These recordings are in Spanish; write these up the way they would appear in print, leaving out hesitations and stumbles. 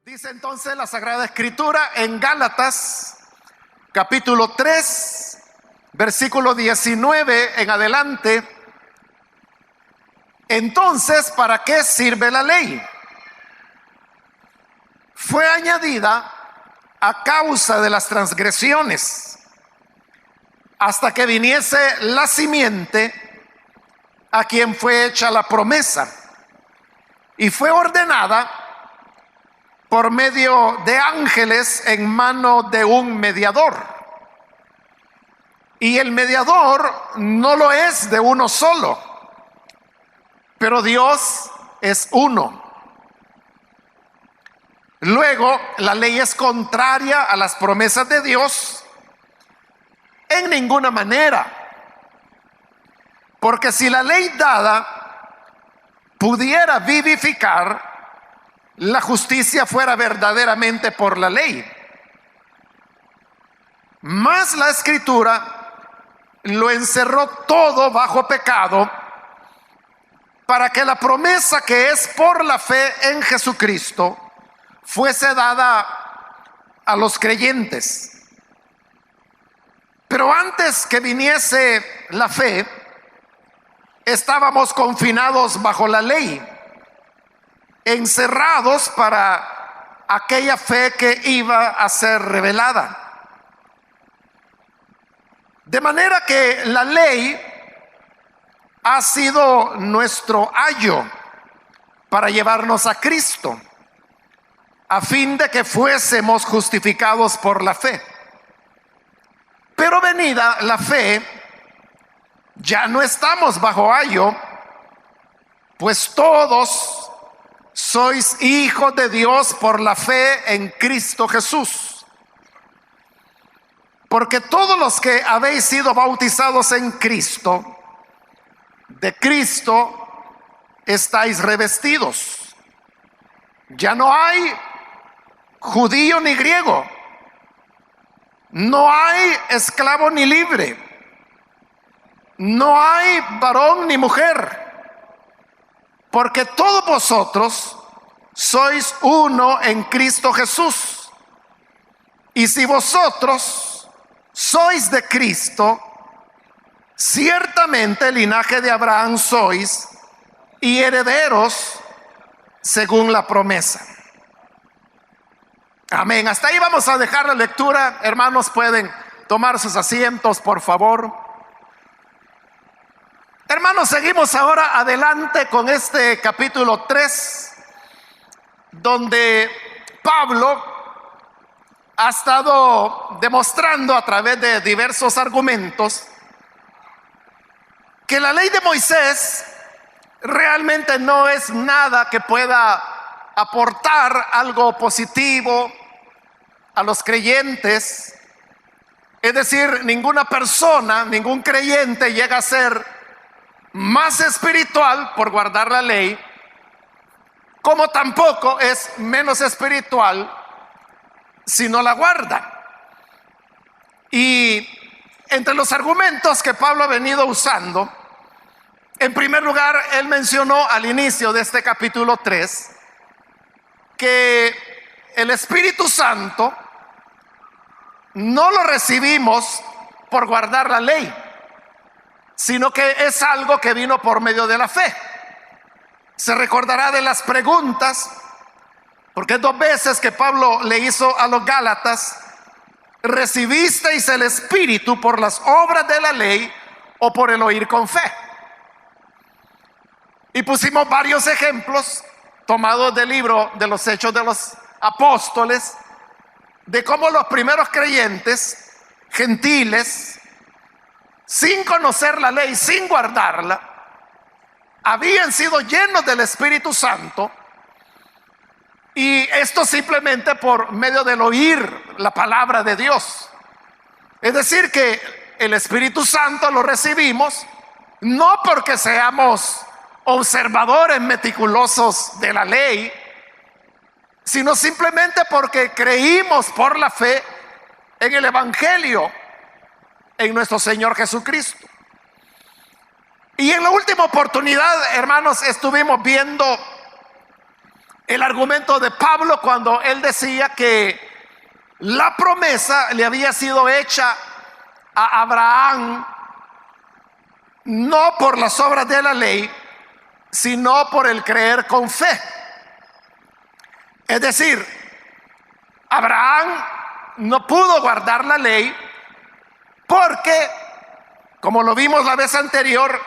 Dice entonces la Sagrada Escritura en Gálatas, capítulo 3, versículo 19 en adelante. Entonces, ¿para qué sirve la ley? Fue añadida a causa de las transgresiones, hasta que viniese la simiente a quien fue hecha la promesa, y fue ordenada por medio de ángeles en mano de un mediador. Y el mediador no lo es de uno solo, pero Dios es uno. Luego, la ley es contraria a las promesas de Dios en ninguna manera, porque si la ley dada pudiera vivificar, la justicia fuera verdaderamente por la ley. Mas la Escritura lo encerró todo bajo pecado, para que la promesa que es por la fe en Jesucristo fuese dada a los creyentes. Pero antes que viniese la fe, estábamos confinados bajo la ley, encerrados para aquella fe que iba a ser revelada. De manera que la ley ha sido nuestro ayo para llevarnos a Cristo, a fin de que fuésemos justificados por la fe. Pero venida la fe, ya no estamos bajo ayo, pues todos sois hijos de Dios por la fe en Cristo Jesús. Porque todos los que habéis sido bautizados en Cristo, de Cristo estáis revestidos. Ya no hay judío ni griego, no hay esclavo ni libre, no hay varón ni mujer, porque todos vosotros sois uno en Cristo Jesús. Y si vosotros sois de Cristo, ciertamente linaje de Abraham sois y herederos según la promesa. Amén. Hasta ahí vamos a dejar la lectura. Hermanos, pueden tomar sus asientos, por favor. Hermanos, seguimos ahora adelante con este capítulo 3, donde Pablo ha estado demostrando a través de diversos argumentos que la ley de Moisés realmente no es nada que pueda aportar algo positivo a los creyentes. Es decir, ninguna persona, ningún creyente llega a ser más espiritual por guardar la ley, como tampoco es menos espiritual si no la guarda. Y entre los argumentos que Pablo ha venido usando, en primer lugar, él mencionó al inicio de este capítulo 3 que el Espíritu Santo no lo recibimos por guardar la ley, sino que es algo que vino por medio de la fe. Se recordará de las preguntas, porque 2 veces que Pablo le hizo a los Gálatas: ¿recibisteis el Espíritu por las obras de la ley o por el oír con fe? Y pusimos varios ejemplos tomados del libro de los Hechos de los Apóstoles, de cómo los primeros creyentes gentiles, sin conocer la ley, sin guardarla, habían sido llenos del Espíritu Santo, y esto simplemente por medio del oír la palabra de Dios. Es decir, que el Espíritu Santo lo recibimos no porque seamos observadores meticulosos de la ley, sino simplemente porque creímos por la fe en el Evangelio, en nuestro Señor Jesucristo. Y en la última oportunidad, hermanos, estuvimos viendo el argumento de Pablo cuando él decía que la promesa le había sido hecha a Abraham no por las obras de la ley, sino por el creer con fe. Es decir, Abraham no pudo guardar la ley porque, como lo vimos la vez anterior,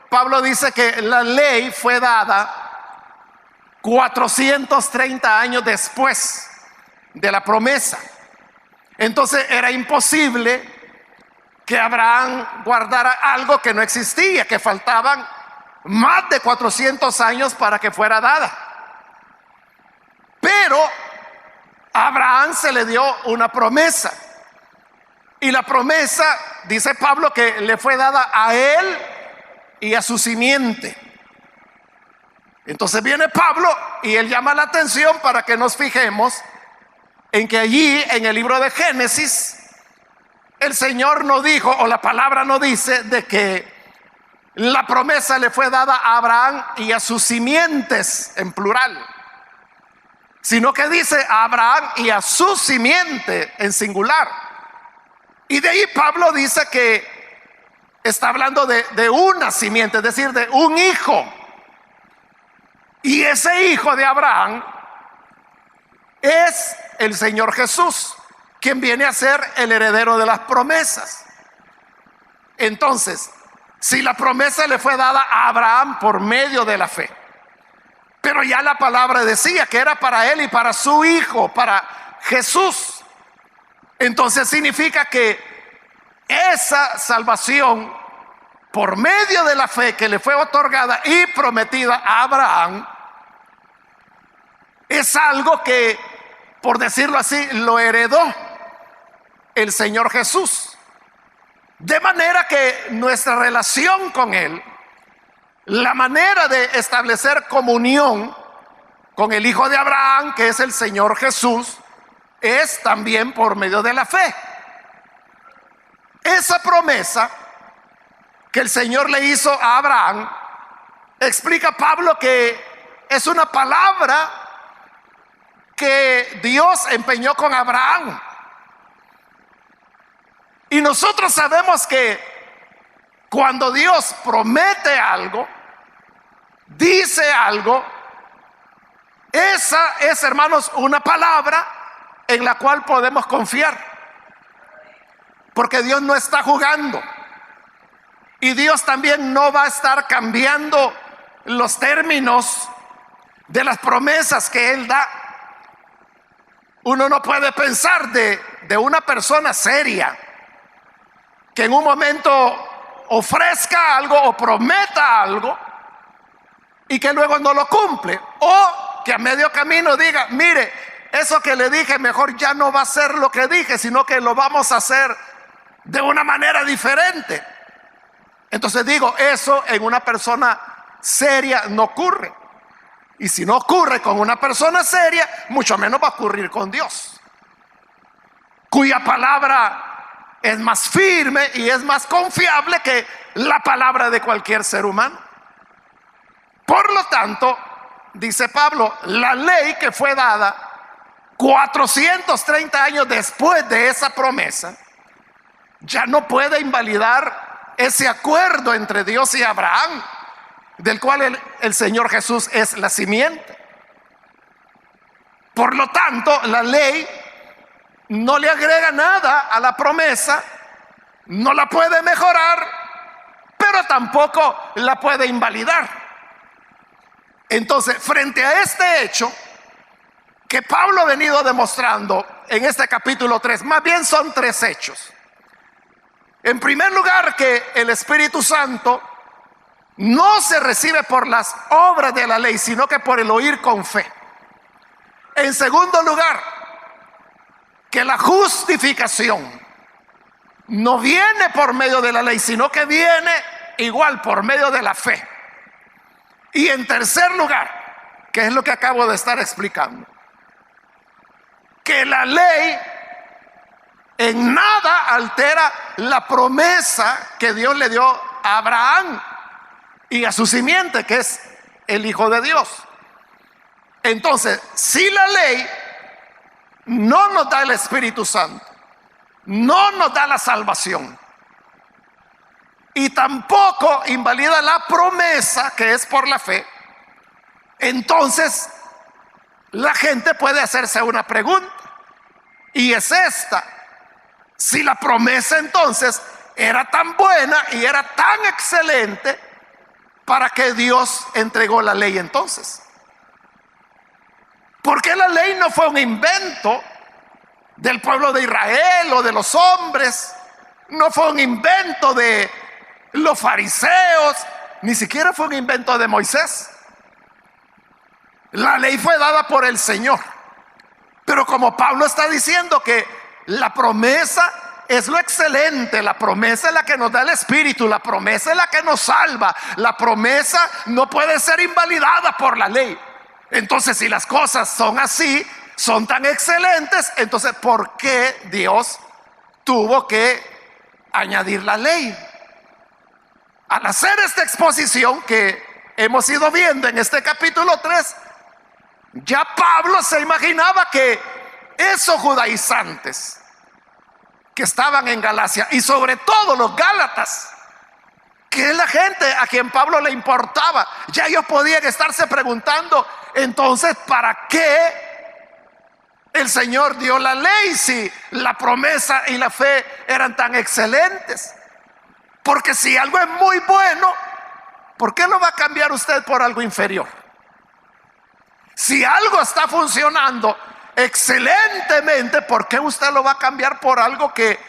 Pablo dice que la ley fue dada 430 años después de la promesa. Entonces era imposible que Abraham guardara algo que no existía, que faltaban más de 400 años para que fuera dada. Pero a Abraham se le dio una promesa, y la promesa, dice Pablo, que le fue dada a él y a su simiente. Entonces viene Pablo y él llama la atención para que nos fijemos en que allí en el libro de Génesis el Señor no dijo, o la palabra no dice, de que la promesa le fue dada a Abraham y a sus simientes en plural, sino que dice a Abraham y a su simiente en singular. Y de ahí Pablo dice que está hablando de una simiente, es decir, de un hijo. Y ese hijo de Abraham es el Señor Jesús, quien viene a ser el heredero de las promesas. Entonces, si la promesa le fue dada a Abraham por medio de la fe, pero ya la palabra decía que era para él y para su hijo, para Jesús, entonces significa que esa salvación por medio de la fe que le fue otorgada y prometida a Abraham es algo que, por decirlo así, lo heredó el Señor Jesús. De manera que nuestra relación con Él, la manera de establecer comunión con el Hijo de Abraham, que es el Señor Jesús, es también por medio de la fe. Esa promesa que el Señor le hizo a Abraham, explica Pablo que es una palabra que Dios empeñó con Abraham. Y nosotros sabemos que cuando Dios promete algo, dice algo, esa es, hermanos, una palabra en la cual podemos confiar, porque Dios no está jugando, y Dios también no va a estar cambiando los términos de las promesas que Él da. Uno no puede pensar de una persona seria que en un momento ofrezca algo o prometa algo y que luego no lo cumple, o que a medio camino diga, mire, eso que le dije mejor ya no va a ser lo que dije, sino que lo vamos a hacer de una manera diferente. Entonces digo, eso en una persona seria no ocurre. Y si no ocurre con una persona seria, mucho menos va a ocurrir con Dios, cuya palabra es más firme y es más confiable que la palabra de cualquier ser humano. Por lo tanto, dice Pablo, la ley que fue dada 430 años después de esa promesa, ya no puede invalidar ese acuerdo entre Dios y Abraham, del cual el Señor Jesús es la simiente. Por lo tanto, la ley no le agrega nada a la promesa, no la puede mejorar, pero tampoco la puede invalidar. Entonces, frente a este hecho que Pablo ha venido demostrando en este capítulo 3, más bien son tres hechos. En primer lugar, que el Espíritu Santo no se recibe por las obras de la ley, sino que por el oír con fe. En segundo lugar, que la justificación no viene por medio de la ley, sino que viene igual por medio de la fe. Y en tercer lugar, que es lo que acabo de estar explicando, que la ley en nada altera la promesa que Dios le dio a Abraham y a su simiente, que es el Hijo de Dios. Entonces, si la ley no nos da el Espíritu Santo, no nos da la salvación y tampoco invalida la promesa que es por la fe, entonces la gente puede hacerse una pregunta, y es esta: si la promesa entonces era tan buena y era tan excelente, ¿para qué Dios entregó la ley entonces? Porque la ley no fue un invento del pueblo de Israel o de los hombres, no fue un invento de los fariseos, ni siquiera fue un invento de Moisés. La ley fue dada por el Señor. Pero como Pablo está diciendo que la promesa es lo excelente, la promesa es la que nos da el Espíritu, la promesa es la que nos salva, la promesa no puede ser invalidada por la ley. Entonces, si las cosas son así, son tan excelentes, entonces ¿por qué Dios tuvo que añadir la ley? Al hacer esta exposición que hemos ido viendo en este capítulo 3, ya Pablo se imaginaba que esos judaizantes que estaban en Galacia, y sobre todo los gálatas, que es la gente a quien Pablo le importaba, ya ellos podían estarse preguntando: entonces, ¿para qué el Señor dio la ley si la promesa y la fe eran tan excelentes? Porque si algo es muy bueno, ¿por qué lo va a cambiar usted por algo inferior? Si algo está funcionando excelentemente, ¿por qué usted lo va a cambiar por algo que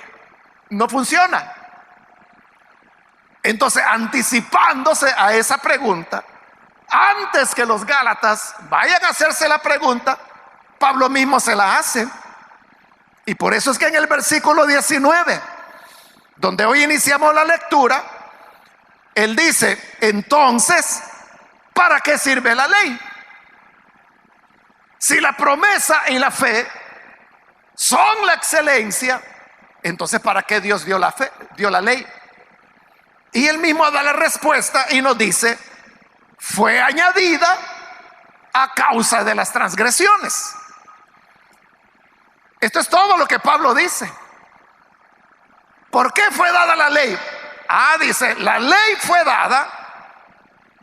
no funciona? Entonces, anticipándose a esa pregunta, antes que los gálatas vayan a hacerse la pregunta, Pablo mismo se la hace. Y por eso es que en el versículo 19, donde hoy iniciamos la lectura, él dice: entonces, ¿para qué sirve la ley? Si la promesa y la fe son la excelencia, entonces ¿para qué Dios dio la fe, dio la ley? Y él mismo da la respuesta y nos dice: fue añadida a causa de las transgresiones. Esto es todo lo que Pablo dice. ¿Por qué fue dada la ley? Dice, la ley fue dada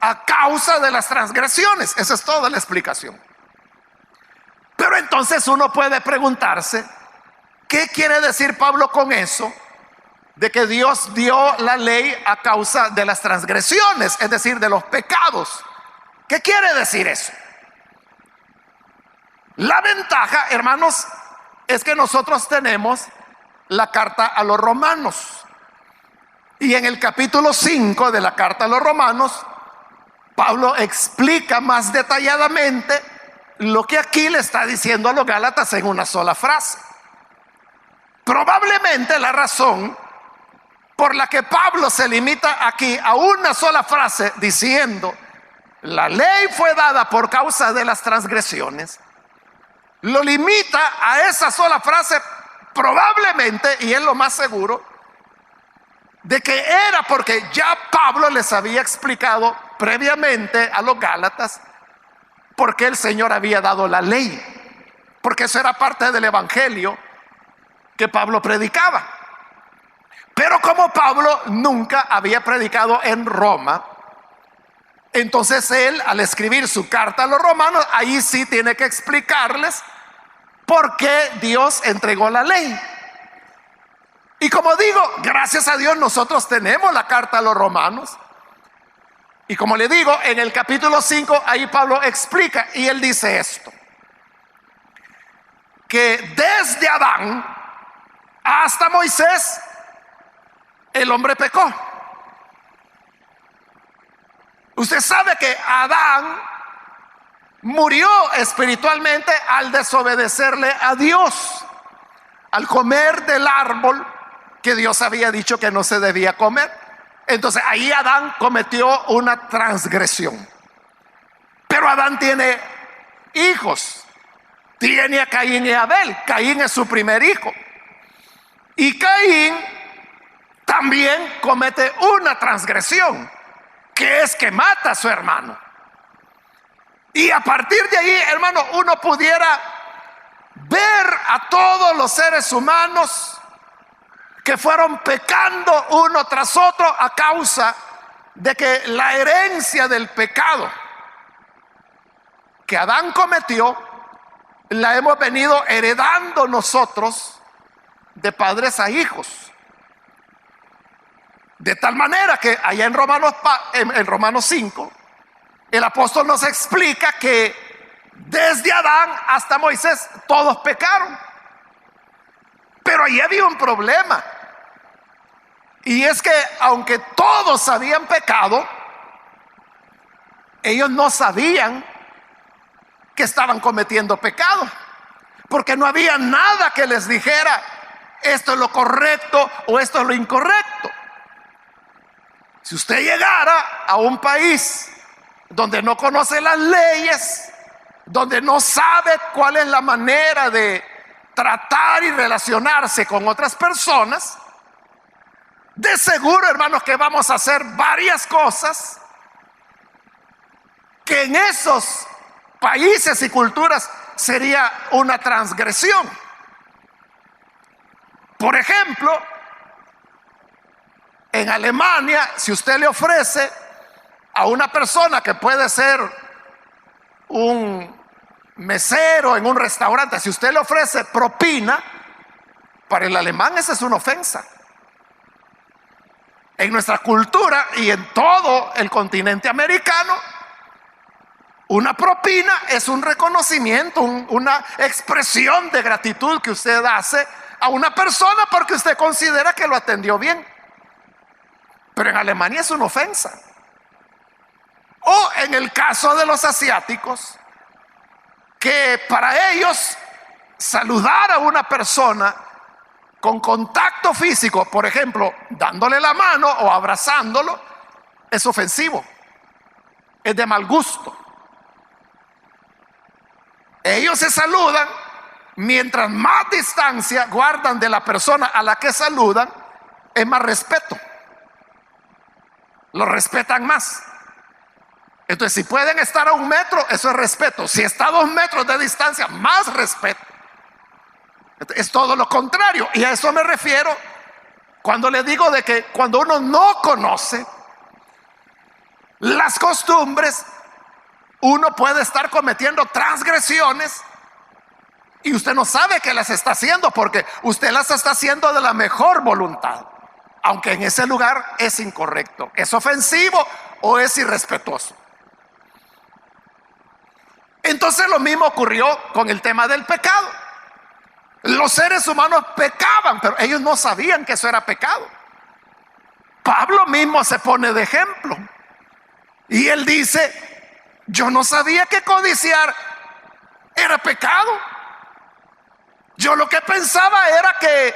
a causa de las transgresiones. Esa es toda la explicación. Pero entonces uno puede preguntarse: ¿qué quiere decir Pablo con eso de que Dios dio la ley a causa de las transgresiones, es decir, de los pecados? ¿Qué quiere decir eso? La ventaja, hermanos, es que nosotros tenemos la carta a los romanos, y en el capítulo 5 de la carta a los romanos, Pablo explica más detalladamente lo que aquí le está diciendo a los gálatas en una sola frase. Probablemente la razón por la que Pablo se limita aquí a una sola frase diciendo: la ley fue dada por causa de las transgresiones, lo limita a esa sola frase probablemente, y es lo más seguro, de que era porque ya Pablo les había explicado previamente a los gálatas por qué el Señor había dado la ley, porque eso era parte del evangelio que Pablo predicaba. Pero como Pablo nunca había predicado en Roma, entonces él, al escribir su carta a los romanos, ahí sí tiene que explicarles por qué Dios entregó la ley. Y como digo, gracias a Dios nosotros tenemos la carta a los romanos. Y como le digo, en el capítulo 5 ahí Pablo explica, y él dice esto: que desde Adán hasta Moisés el hombre pecó. Usted sabe que Adán murió espiritualmente al desobedecerle a Dios, al comer del árbol que Dios había dicho que no se debía comer. Entonces ahí Adán cometió una transgresión. Pero Adán tiene hijos, tiene a Caín y a Abel. Caín es su primer hijo, y Caín también comete una transgresión, que es que mata a su hermano. Y a partir de ahí, hermano, uno pudiera ver a todos los seres humanos que fueron pecando uno tras otro a causa de que la herencia del pecado que Adán cometió la hemos venido heredando nosotros de padres a hijos. De tal manera que allá en Romanos 5, el apóstol nos explica que desde Adán hasta Moisés todos pecaron. Pero ahí había un problema. Y es que aunque todos habían pecado, ellos no sabían que estaban cometiendo pecado, porque no había nada que les dijera esto es lo correcto o esto es lo incorrecto. Si usted llegara a un país donde no conoce las leyes, donde no sabe cuál es la manera de tratar y relacionarse con otras personas, de seguro, hermanos, que vamos a hacer varias cosas que en esos países y culturas sería una transgresión. Por ejemplo, en Alemania, si usted le ofrece a una persona que puede ser un mesero en un restaurante, si usted le ofrece propina, para el alemán esa es una ofensa. En nuestra cultura y en todo el continente americano, una propina es un reconocimiento, una expresión de gratitud que usted hace a una persona porque usted considera que lo atendió bien. Pero en Alemania es una ofensa. O en el caso de los asiáticos, que para ellos saludar a una persona con contacto físico, por ejemplo, dándole la mano o abrazándolo, es ofensivo, es de mal gusto. Ellos se saludan, mientras más distancia guardan de la persona a la que saludan, es más respeto. Lo respetan más. Entonces, si pueden estar a 1 metro, eso es respeto. Si está a 2 metros de distancia, más respeto. Es todo lo contrario. Y a eso me refiero cuando le digo de que cuando uno no conoce las costumbres, uno puede estar cometiendo transgresiones y usted no sabe que las está haciendo, porque usted las está haciendo de la mejor voluntad, aunque en ese lugar es incorrecto, es ofensivo o es irrespetuoso. Entonces lo mismo ocurrió con el tema del pecado. Los seres humanos pecaban, pero ellos no sabían que eso era pecado. Pablo mismo se pone de ejemplo y él dice: yo no sabía que codiciar era pecado. Yo lo que pensaba era que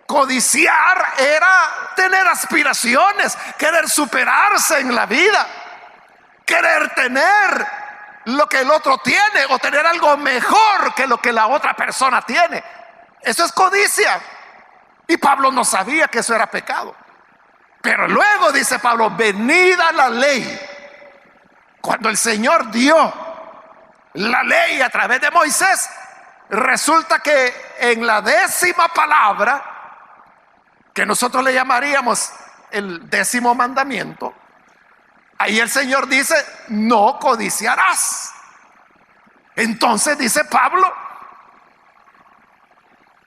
codiciar era tener aspiraciones, querer superarse en la vida, querer tener lo que el otro tiene o tener algo mejor que lo que la otra persona tiene. Eso es codicia. Y Pablo no sabía que eso era pecado. Pero luego dice Pablo: venida la ley, cuando el Señor dio la ley a través de Moisés, resulta que en la 10ª palabra, que nosotros le llamaríamos el 10º mandamiento, ahí el Señor dice: no codiciarás. Entonces dice Pablo: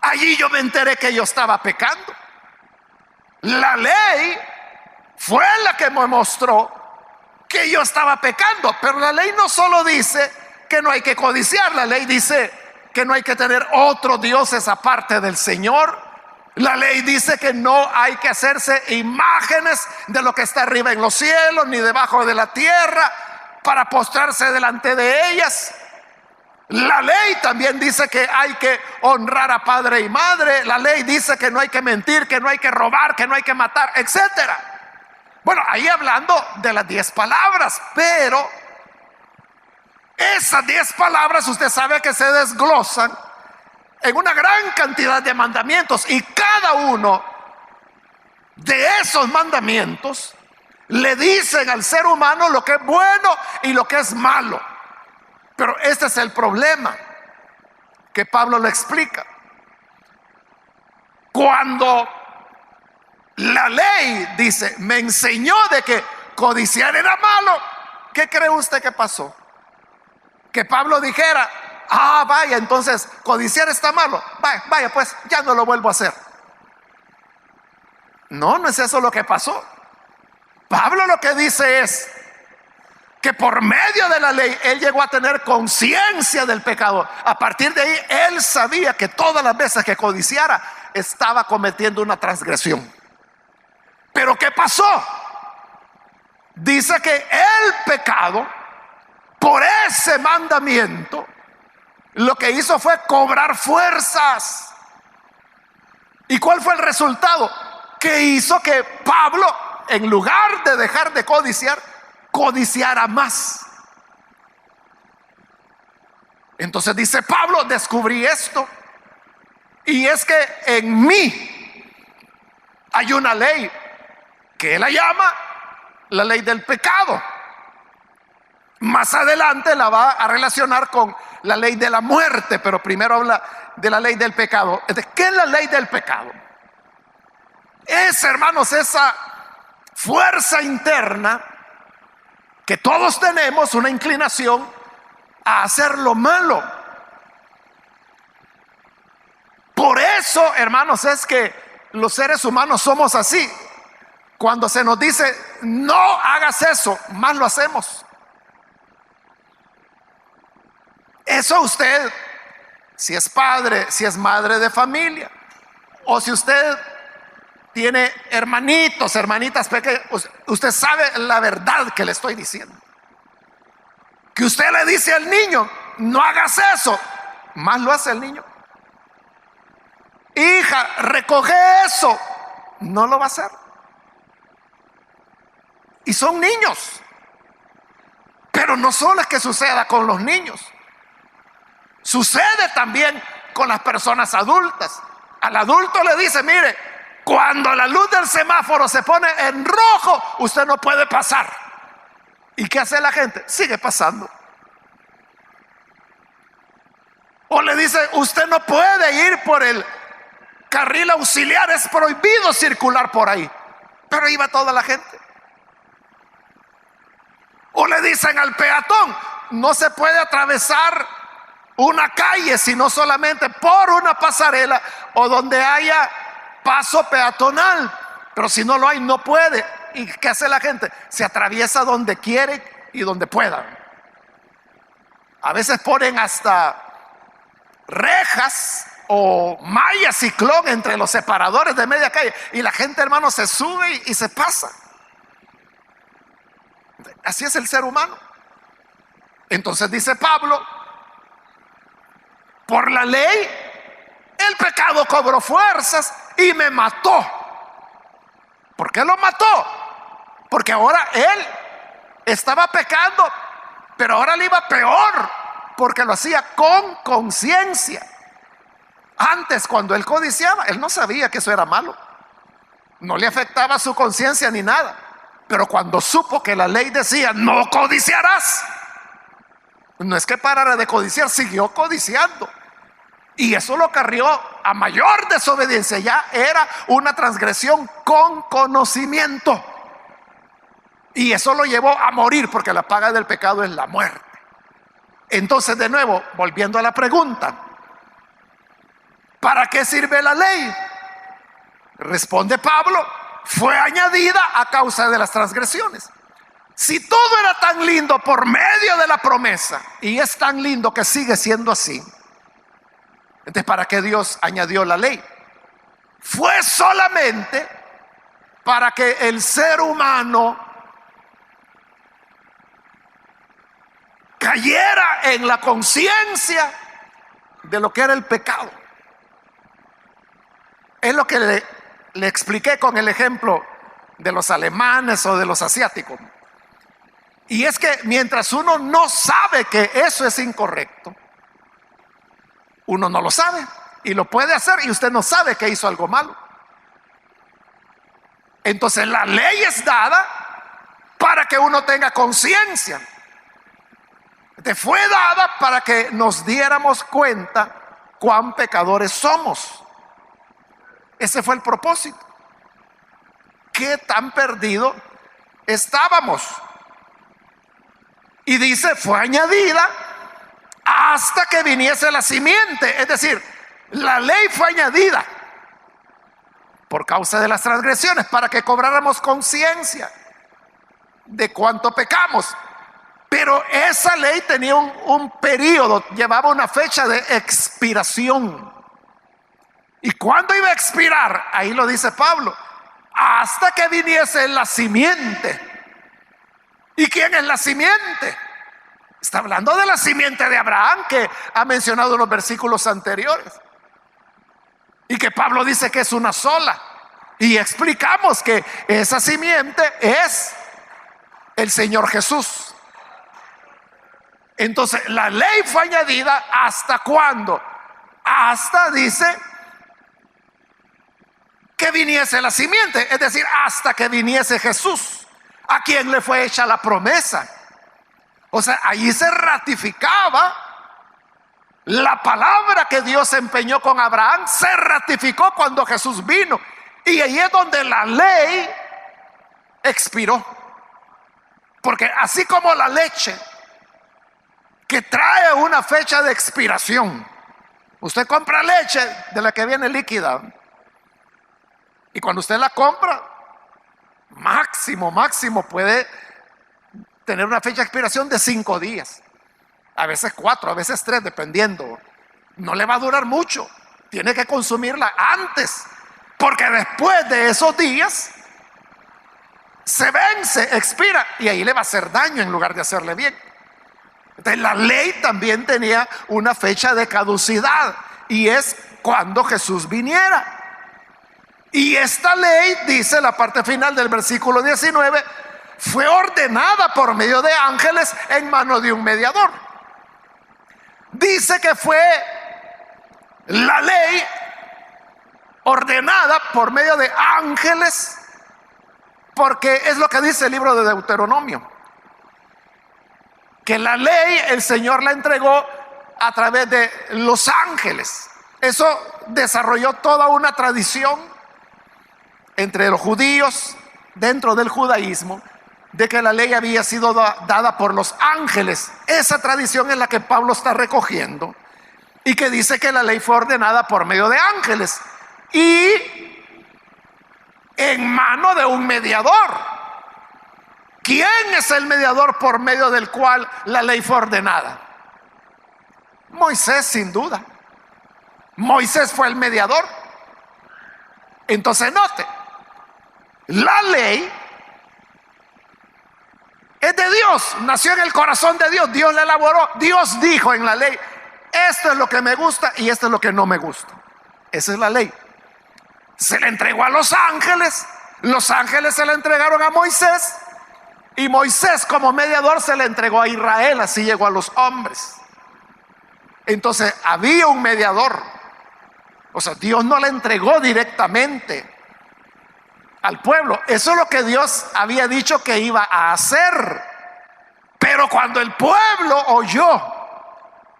allí yo me enteré que yo estaba pecando. La ley fue la que me mostró que yo estaba pecando. Pero la ley no solo dice que no hay que codiciar, la ley dice que no hay que tener otros dioses aparte del Señor. La ley dice que no hay que hacerse imágenes de lo que está arriba en los cielos ni debajo de la tierra para postrarse delante de ellas. La ley también dice que hay que honrar a padre y madre. La ley dice que no hay que mentir, que no hay que robar, que no hay que matar, etcétera. Bueno, ahí hablando de las 10 palabras, pero esas 10 palabras usted sabe que se desglosan en una gran cantidad de mandamientos, y cada uno de esos mandamientos le dicen al ser humano lo que es bueno y lo que es malo. Pero este es el problema que Pablo lo explica. Cuando la ley dice, me enseñó de que codiciar era malo, ¿qué cree usted que pasó? Que Pablo dijera, vaya, entonces codiciar está malo, vaya, pues ya no lo vuelvo a hacer. No, no es eso lo que pasó. Pablo lo que dice es que por medio de la ley él llegó a tener conciencia del pecado. A partir de ahí él sabía que todas las veces que codiciara estaba cometiendo una transgresión. Pero ¿qué pasó? Dice que el pecado, por ese mandamiento, lo que hizo fue cobrar fuerzas. ¿Y cuál fue el resultado? Que hizo que Pablo, en lugar de dejar de codiciar, codiciara más. Entonces dice Pablo, descubrí esto, y es que en mí hay una ley que él la llama la ley del pecado. Más adelante la va a relacionar con la ley de la muerte, pero primero habla de la ley del pecado. ¿Qué es la ley del pecado? Es, hermanos, esa fuerza interna que todos tenemos, una inclinación a hacer lo malo. Por eso, hermanos, es que los seres humanos somos así. Cuando se nos dice no hagas eso, más lo hacemos. Eso usted, si es padre, si es madre de familia, o si usted tiene hermanitos, hermanitas pequeñas, usted sabe la verdad que le estoy diciendo. Que usted le dice al niño, no hagas eso, más lo hace el niño. Hija, recoge eso, no lo va a hacer. Y son niños. Pero no solo es que suceda con los niños, sucede también con las personas adultas. Al adulto le dice, mire, cuando la luz del semáforo se pone en rojo, usted no puede pasar. ¿Y qué hace la gente? Sigue pasando. O le dice, usted no puede ir por el carril auxiliar, es prohibido circular por ahí. Pero iba toda la gente. O le dicen al peatón, no se puede atravesar una calle sino solamente por una pasarela o donde haya paso peatonal, pero si no lo hay no puede. ¿Y qué hace la gente? Se atraviesa donde quiere y donde pueda. A veces ponen hasta rejas o malla ciclón entre los separadores de media calle y la gente, hermano, se sube y se pasa. Así es el ser humano. Entonces dice Pablo, por la ley el pecado cobró fuerzas y me mató. ¿Por qué lo mató? Porque ahora él estaba pecando, pero ahora le iba peor, porque lo hacía con conciencia. Antes, cuando él codiciaba, él no sabía que eso era malo, no le afectaba su conciencia ni nada. Pero cuando supo que la ley decía no codiciarás, no es que parara de codiciar, siguió codiciando. Y eso lo carrió a mayor desobediencia. Ya era una transgresión con conocimiento. Y eso lo llevó a morir, porque la paga del pecado es la muerte. Entonces, de nuevo, volviendo a la pregunta, ¿para qué sirve la ley? Responde Pablo, fue añadida a causa de las transgresiones. Si todo era tan lindo por medio de la promesa, y es tan lindo que sigue siendo así, entonces ¿para qué Dios añadió la ley? Fue solamente para que el ser humano cayera en la conciencia de lo que era el pecado. Es lo que le expliqué con el ejemplo de los alemanes o de los asiáticos. Y es que mientras uno no sabe que eso es incorrecto, uno no lo sabe y lo puede hacer, y usted no sabe que hizo algo malo. Entonces la ley es dada para que uno tenga conciencia. Fue dada para que nos diéramos cuenta cuán pecadores somos. Ese fue el propósito. Qué tan perdido estábamos. Y dice, fue añadida hasta que viniese la simiente. Es decir, la ley fue añadida por causa de las transgresiones, para que cobráramos conciencia de cuánto pecamos. Pero esa ley tenía un periodo, llevaba una fecha de expiración. ¿Y cuándo iba a expirar? Ahí lo dice Pablo: hasta que viniese la simiente. ¿Y quién es la simiente? Está hablando de la simiente de Abraham, que ha mencionado en los versículos anteriores, y que Pablo dice que es una sola. Y explicamos que esa simiente es el Señor Jesús. Entonces la ley fue añadida hasta ¿cuándo? Hasta, dice, que viniese la simiente, es decir, hasta que viniese Jesús, a quien le fue hecha la promesa. O sea, allí se ratificaba la palabra que Dios empeñó con Abraham, se ratificó cuando Jesús vino. Y ahí es donde la ley expiró. Porque así como la leche, que trae una fecha de expiración, usted compra leche de la que viene líquida, y cuando usted la compra, máximo puede tener una fecha de expiración de 5 días, a veces 4, a veces 3, dependiendo. No le va a durar mucho, tiene que consumirla antes, porque después de esos días se vence, expira, y ahí le va a hacer daño en lugar de hacerle bien. Entonces la ley también tenía una fecha de caducidad, y es cuando Jesús viniera. Y esta ley, dice la parte final del versículo 19, fue ordenada por medio de ángeles en mano de un mediador. Dice que fue la ley ordenada por medio de ángeles, porque es lo que dice el libro de Deuteronomio, que la ley el Señor la entregó a través de los ángeles. Eso desarrolló toda una tradición entre los judíos, dentro del judaísmo, de que la ley había sido dada por los ángeles. Esa tradición es la que Pablo está recogiendo, y que dice que la ley fue ordenada por medio de ángeles y en mano de un mediador. ¿Quién es el mediador por medio del cual la ley fue ordenada? Moisés, sin duda. Moisés fue el mediador. Entonces note, la ley es de Dios, nació en el corazón de Dios, Dios la elaboró. Dios dijo en la ley: esto es lo que me gusta y esto es lo que no me gusta. Esa es la ley. Se le entregó a los ángeles se le entregaron a Moisés, y Moisés como mediador se le entregó a Israel. Así llegó a los hombres. Entonces había un mediador. O sea, Dios no le entregó directamente al pueblo. Eso es lo que Dios había dicho que iba a hacer. Pero cuando el pueblo oyó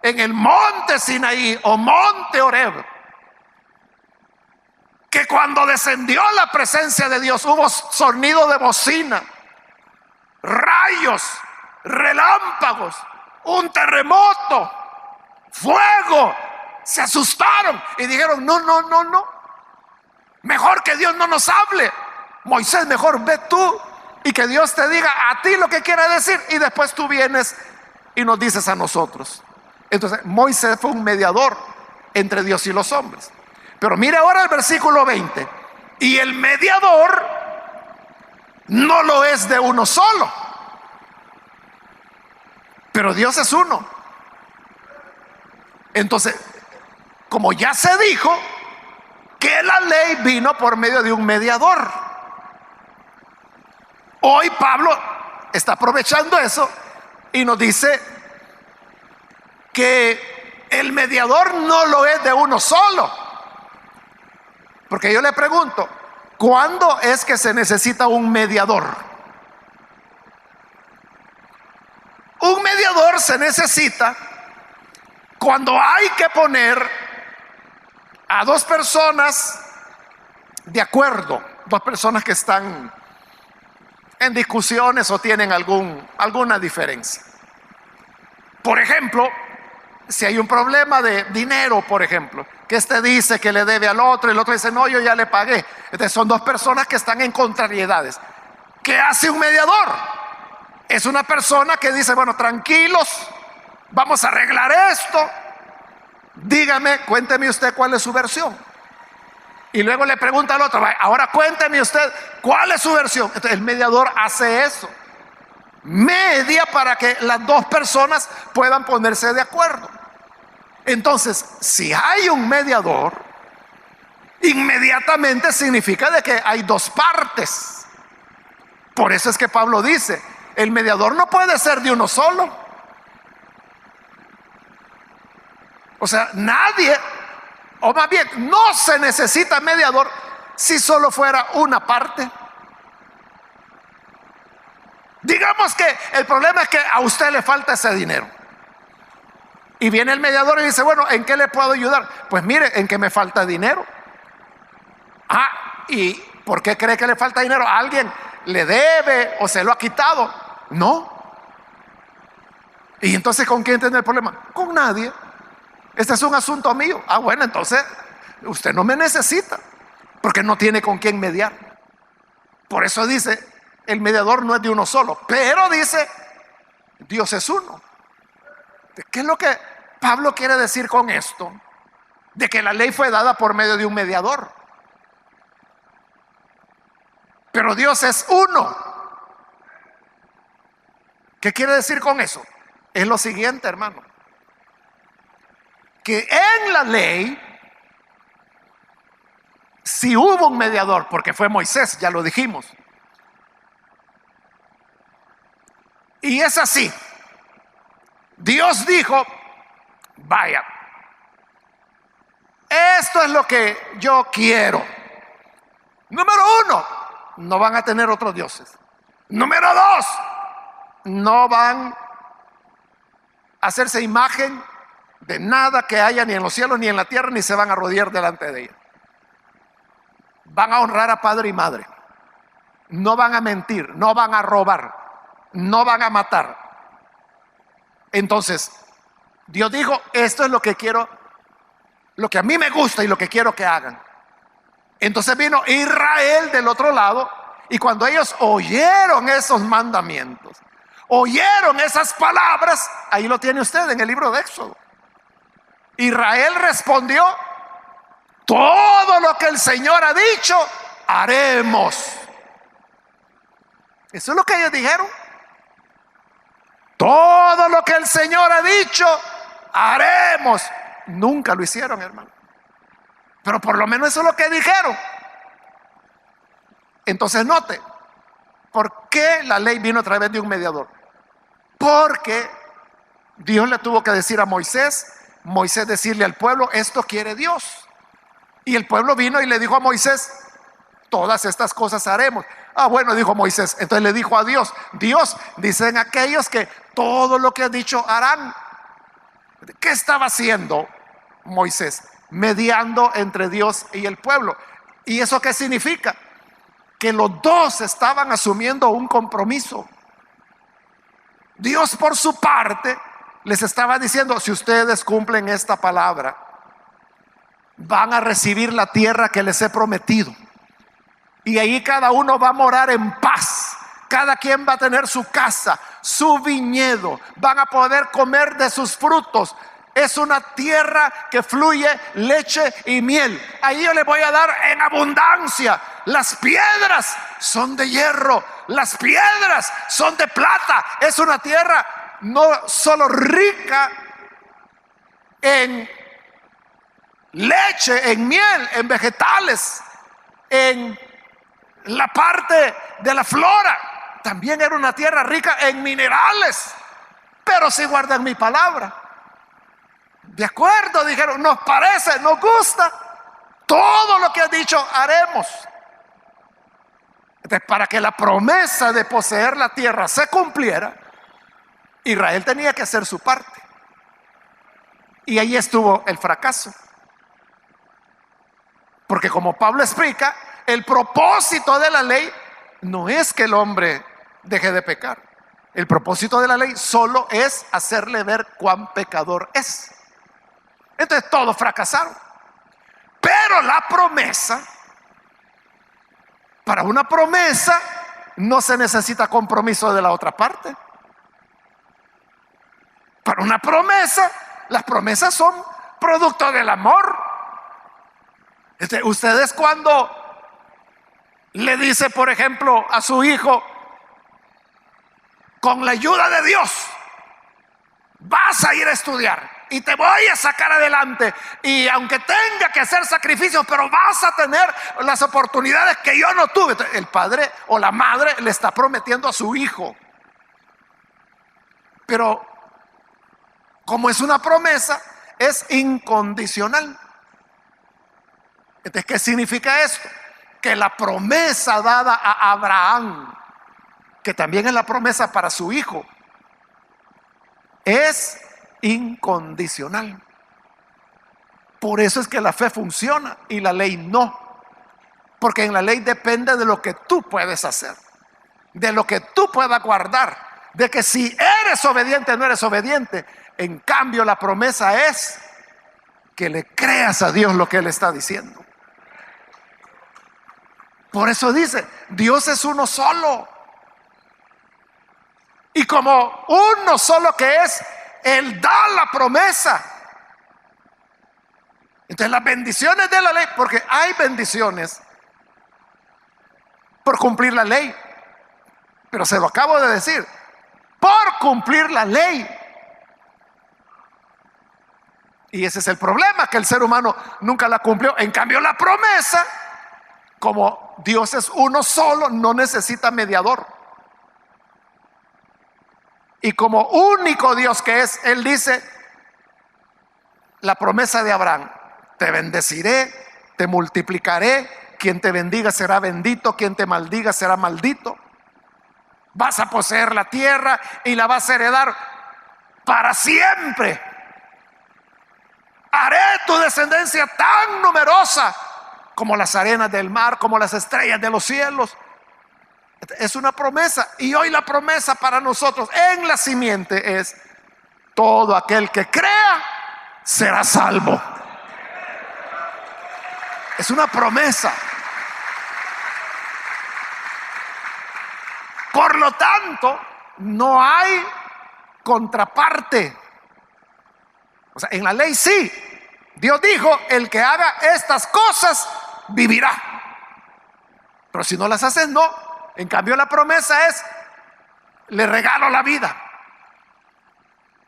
en el monte Sinaí o monte Horeb, que cuando descendió la presencia de Dios hubo sonido de bocina, rayos, relámpagos, un terremoto, fuego, se asustaron y dijeron: no, mejor que Dios no nos hable. Moisés, mejor ve tú y que Dios te diga a ti lo que quiere decir, y después tú vienes y nos dices a nosotros. Entonces Moisés fue un mediador entre Dios y los hombres. Pero mire ahora el versículo 20: y el mediador no lo es de uno solo, pero Dios es uno. Entonces, como ya se dijo que la ley vino por medio de un mediador, hoy Pablo está aprovechando eso y nos dice que el mediador no lo es de uno solo. Porque yo le pregunto, ¿cuándo es que se necesita un mediador? Un mediador se necesita cuando hay que poner a dos personas de acuerdo, dos personas que están en discusiones o tienen alguna diferencia. Por ejemplo, si hay un problema de dinero, por ejemplo, que este dice que le debe al otro y el otro dice no, yo ya le pagué. Entonces son dos personas que están en contrariedades. ¿Qué hace un mediador? Es una persona que dice, bueno, tranquilos, vamos a arreglar esto. Dígame, cuénteme usted cuál es su versión. Y luego le pregunta al otro, ahora cuénteme usted cuál es su versión. Entonces el mediador hace eso. Media para que las dos personas puedan ponerse de acuerdo. Entonces, si hay un mediador, inmediatamente significa de que hay dos partes. Por eso es que Pablo dice, el mediador no puede ser de uno solo. O sea, nadie, o más bien, no se necesita mediador si solo fuera una parte. Digamos que el problema es que a usted le falta ese dinero. Y viene el mediador y dice, bueno, ¿en qué le puedo ayudar? Pues mire, en que me falta dinero. ¿Y por qué cree que le falta dinero? ¿A alguien le debe o se lo ha quitado? No. ¿Y entonces con quién tiene el problema? Con nadie. Este es un asunto mío. Bueno, entonces usted no me necesita, porque no tiene con quién mediar. Por eso dice, el mediador no es de uno solo, pero dice, Dios es uno. ¿Qué es lo que Pablo quiere decir con esto? De que la ley fue dada por medio de un mediador. Pero Dios es uno. ¿Qué quiere decir con eso? Es lo siguiente, hermano. Que en la ley, si hubo un mediador, porque fue Moisés, ya lo dijimos. Y es así. Dios dijo, vaya, esto es lo que yo quiero. Número uno, no van a tener otros dioses. Número dos, no van a hacerse imagen de nada que haya ni en los cielos ni en la tierra, ni se van a arrodillar delante de ella. Van a honrar a padre y madre. No van a mentir, no van a robar, no van a matar. Entonces, Dios dijo, esto es lo que quiero, lo que a mí me gusta y lo que quiero que hagan. Entonces vino Israel del otro lado, y cuando ellos oyeron esos mandamientos, oyeron esas palabras, ahí lo tiene usted en el libro de Éxodo. Israel respondió, todo lo que el Señor ha dicho, haremos. Eso es lo que ellos dijeron. Todo lo que el Señor ha dicho, haremos. Nunca lo hicieron, hermano. Pero por lo menos eso es lo que dijeron. Entonces note, ¿por qué la ley vino a través de un mediador? Porque Dios le tuvo que decir a Moisés decirle al pueblo, esto quiere Dios. Y el pueblo vino y le dijo a Moisés, todas estas cosas haremos. Bueno, dijo Moisés. Entonces le dijo a Dios, Dios, dicen aquellos que todo lo que has dicho harán. ¿Qué estaba haciendo Moisés? Mediando entre Dios y el pueblo. ¿Y eso qué significa? Que los dos estaban asumiendo un compromiso. Dios por su parte les estaba diciendo, si ustedes cumplen esta palabra, van a recibir la tierra que les he prometido. Y ahí cada uno va a morar en paz. Cada quien va a tener su casa, su viñedo. Van a poder comer de sus frutos. Es una tierra que fluye leche y miel. Ahí yo les voy a dar en abundancia. Las piedras son de hierro, las piedras son de plata. Es una tierra no solo rica en leche, en miel, en vegetales, en la parte de la flora. También era una tierra rica en minerales. Pero si guardan mi palabra, de acuerdo, dijeron, nos parece, nos gusta, todo lo que has dicho haremos. Entonces, para que la promesa de poseer la tierra se cumpliera, Israel tenía que hacer su parte. Y ahí estuvo el fracaso. Porque como Pablo explica, el propósito de la ley no es que el hombre deje de pecar. El propósito de la ley solo es hacerle ver cuán pecador es. Entonces todos fracasaron. Pero la promesa, para una promesa no se necesita compromiso de la otra parte. Para una promesa, las promesas son producto del amor. Ustedes cuando le dice, por ejemplo, a su hijo, con la ayuda de Dios vas a ir a estudiar y te voy a sacar adelante, y aunque tenga que hacer sacrificios, pero vas a tener las oportunidades que yo no tuve. El padre o la madre le está prometiendo a su hijo. Pero como es una promesa, es incondicional. Entonces, ¿qué significa esto? Que la promesa dada a Abraham, que también es la promesa para su hijo, es incondicional. Por eso es que la fe funciona y la ley no. Porque en la ley depende de lo que tú puedes hacer, de lo que tú puedas guardar, de que si eres obediente o no eres obediente. En cambio, la promesa es que le creas a Dios lo que Él está diciendo. Por eso dice, Dios es uno solo. Y como uno solo que es, Él da la promesa. Entonces las bendiciones de la ley, porque hay bendiciones por cumplir la ley, pero se lo acabo de decir, por cumplir la ley. Y ese es el problema, que el ser humano nunca la cumplió. En cambio, la promesa, como Dios es uno solo, no necesita mediador. Y como único Dios que es, Él dice, la promesa de Abraham: te bendeciré, te multiplicaré, quien te bendiga será bendito, quien te maldiga será maldito. Vas a poseer la tierra y la vas a heredar para siempre. Haré tu descendencia tan numerosa como las arenas del mar, como las estrellas de los cielos. Es una promesa. Y hoy la promesa para nosotros en la simiente es: todo aquel que crea será salvo. Es una promesa. Por lo tanto, no hay contraparte. O sea, en la ley sí, Dios dijo: el que haga estas cosas vivirá. Pero si no las haces, no. En cambio, la promesa es: le regalo la vida.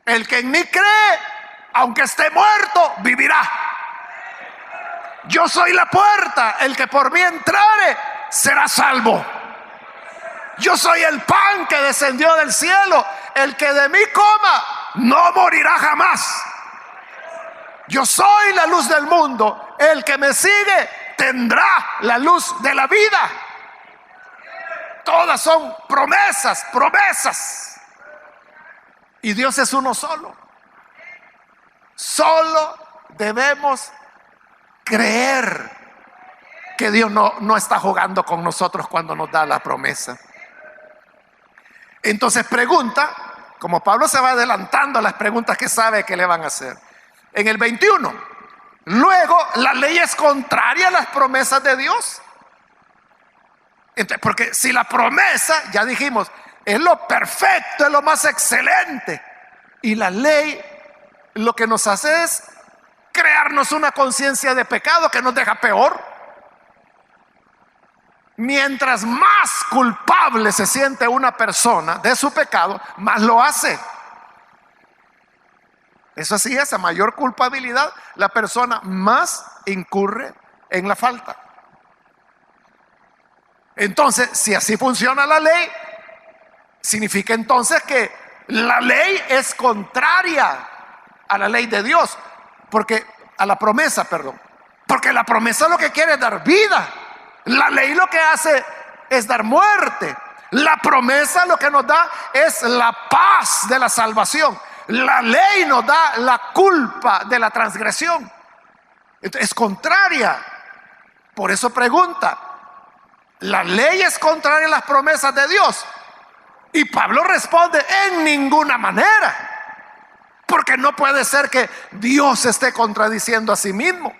El que en mí cree, aunque esté muerto, vivirá. Yo soy la puerta, el que por mí entrare será salvo. Yo soy el pan que descendió del cielo, el que de mí coma no morirá jamás. Yo soy la luz del mundo, el que me sigue tendrá la luz de la vida. Todas son promesas, promesas. Y Dios es uno solo. Solo debemos creer que Dios no está jugando con nosotros cuando nos da la promesa. Entonces pregunta, como Pablo se va adelantando a las preguntas que sabe que le van a hacer. En el 21, luego, ¿la ley es contraria a las promesas de Dios? Entonces, porque si la promesa, ya dijimos, es lo perfecto, es lo más excelente, y la ley lo que nos hace es crearnos una conciencia de pecado que nos deja peor. Mientras más culpable se siente una persona de su pecado, más lo hace. Eso sí es, a mayor culpabilidad, la persona más incurre en la falta. Entonces, si así funciona la ley, significa entonces que la ley es contraria a la ley de Dios, porque a la promesa, perdón, porque la promesa lo que quiere es dar vida. La ley lo que hace es dar muerte. La promesa lo que nos da es la paz de la salvación. La ley nos da la culpa de la transgresión. Entonces, es contraria. Por eso pregunta, ¿la ley es contraria a las promesas de Dios? Y Pablo responde, en ninguna manera. Porque no puede ser que Dios se esté contradiciendo a sí mismo.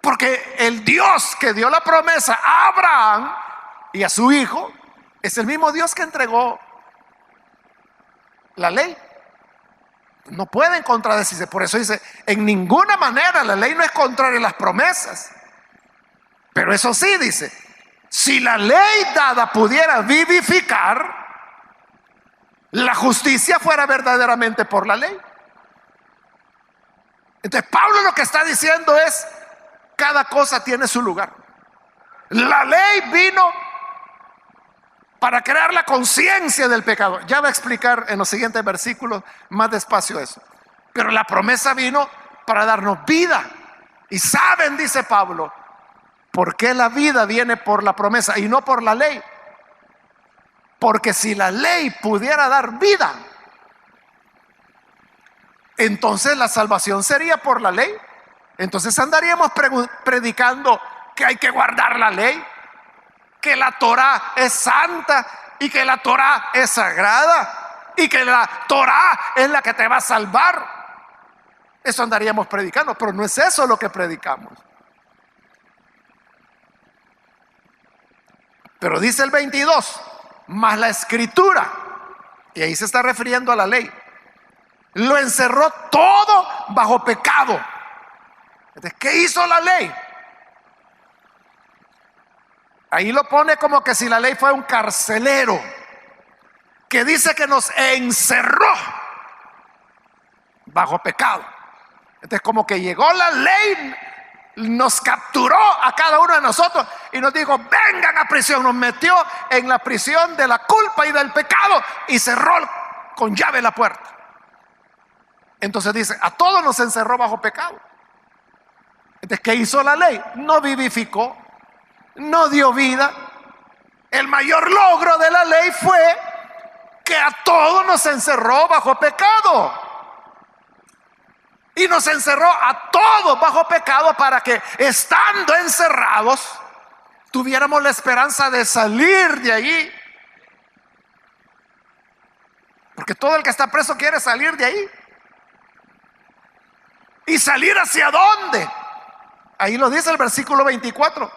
Porque el Dios que dio la promesa a Abraham y a su hijo es el mismo Dios que entregó la ley. No pueden contradecirse. Por eso dice, en ninguna manera la ley no es contraria a las promesas. Pero eso sí, dice, si la ley dada pudiera vivificar, la justicia fuera verdaderamente por la ley. Entonces Pablo lo que está diciendo es, cada cosa tiene su lugar. La ley vino para crear la conciencia del pecado. Ya va a explicar en los siguientes versículos más despacio eso. Pero la promesa vino para darnos vida. Y saben, dice Pablo, por qué la vida viene por la promesa y no por la ley. Porque si la ley pudiera dar vida, entonces la salvación sería por la ley. Entonces andaríamos predicando que hay que guardar la ley, que la Torá es santa y que la Torá es sagrada y que la Torá es la que te va a salvar. Eso andaríamos predicando, pero no es eso lo que predicamos. Pero dice el 22, mas la escritura, y ahí se está refiriendo a la ley, lo encerró todo bajo pecado. Entonces, ¿qué hizo la ley? Ahí lo pone como que si la ley fuera un carcelero que dice que nos encerró bajo pecado. Entonces, como que llegó la ley, nos capturó a cada uno de nosotros y nos dijo, vengan a prisión. Nos metió en la prisión de la culpa y del pecado y cerró con llave la puerta. Entonces dice, a todos nos encerró bajo pecado. Entonces, ¿qué hizo la ley? No vivificó, no dio vida. El mayor logro de la ley fue que a todos nos encerró bajo pecado. Y nos encerró a todos bajo pecado para que, estando encerrados, tuviéramos la esperanza de salir de allí. Porque todo el que está preso quiere salir de ahí. ¿Y salir hacia dónde? Ahí lo dice el versículo 24.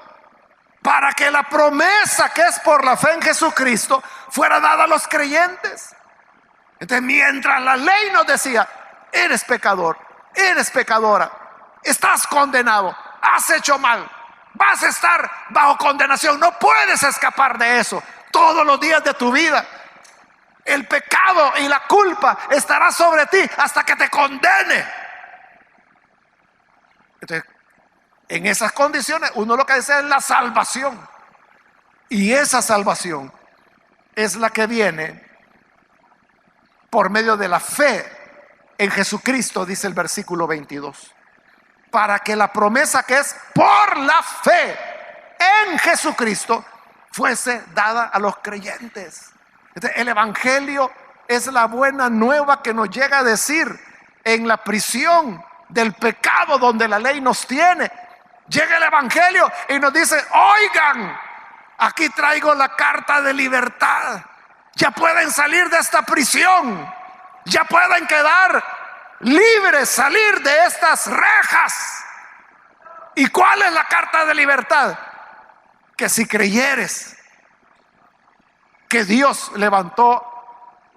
Para que la promesa que es por la fe en Jesucristo fuera dada a los creyentes. Entonces, mientras la ley nos decía, eres pecador, eres pecadora, estás condenado, has hecho mal, vas a estar bajo condenación, no puedes escapar de eso todos los días de tu vida. El pecado y la culpa estará sobre ti hasta que te condene. Entonces, en esas condiciones uno lo que desea es la salvación. Y esa salvación es la que viene por medio de la fe en Jesucristo, dice el versículo 22. Para que la promesa que es por la fe en Jesucristo fuese dada a los creyentes. Entonces, el evangelio es la buena nueva que nos llega a decir en la prisión del pecado donde la ley nos tiene. Llega el evangelio y nos dice, oigan, aquí traigo la carta de libertad. Ya pueden salir de esta prisión. Ya pueden quedar libres, salir de estas rejas. ¿Y cuál es la carta de libertad? Que si creyeres que Dios levantó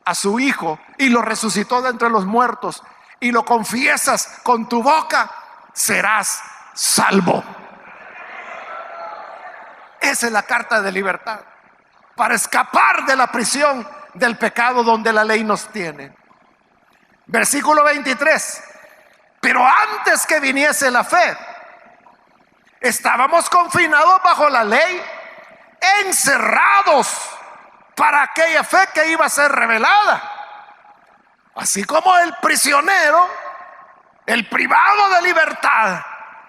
a su Hijo y lo resucitó de entre los muertos y lo confiesas con tu boca, serás salvo. Esa es la carta de libertad para escapar de la prisión del pecado donde la ley nos tiene. Versículo 23. Pero antes que viniese la fe, estábamos confinados bajo la ley, encerrados para aquella fe que iba a ser revelada. Así como el prisionero, el privado de libertad,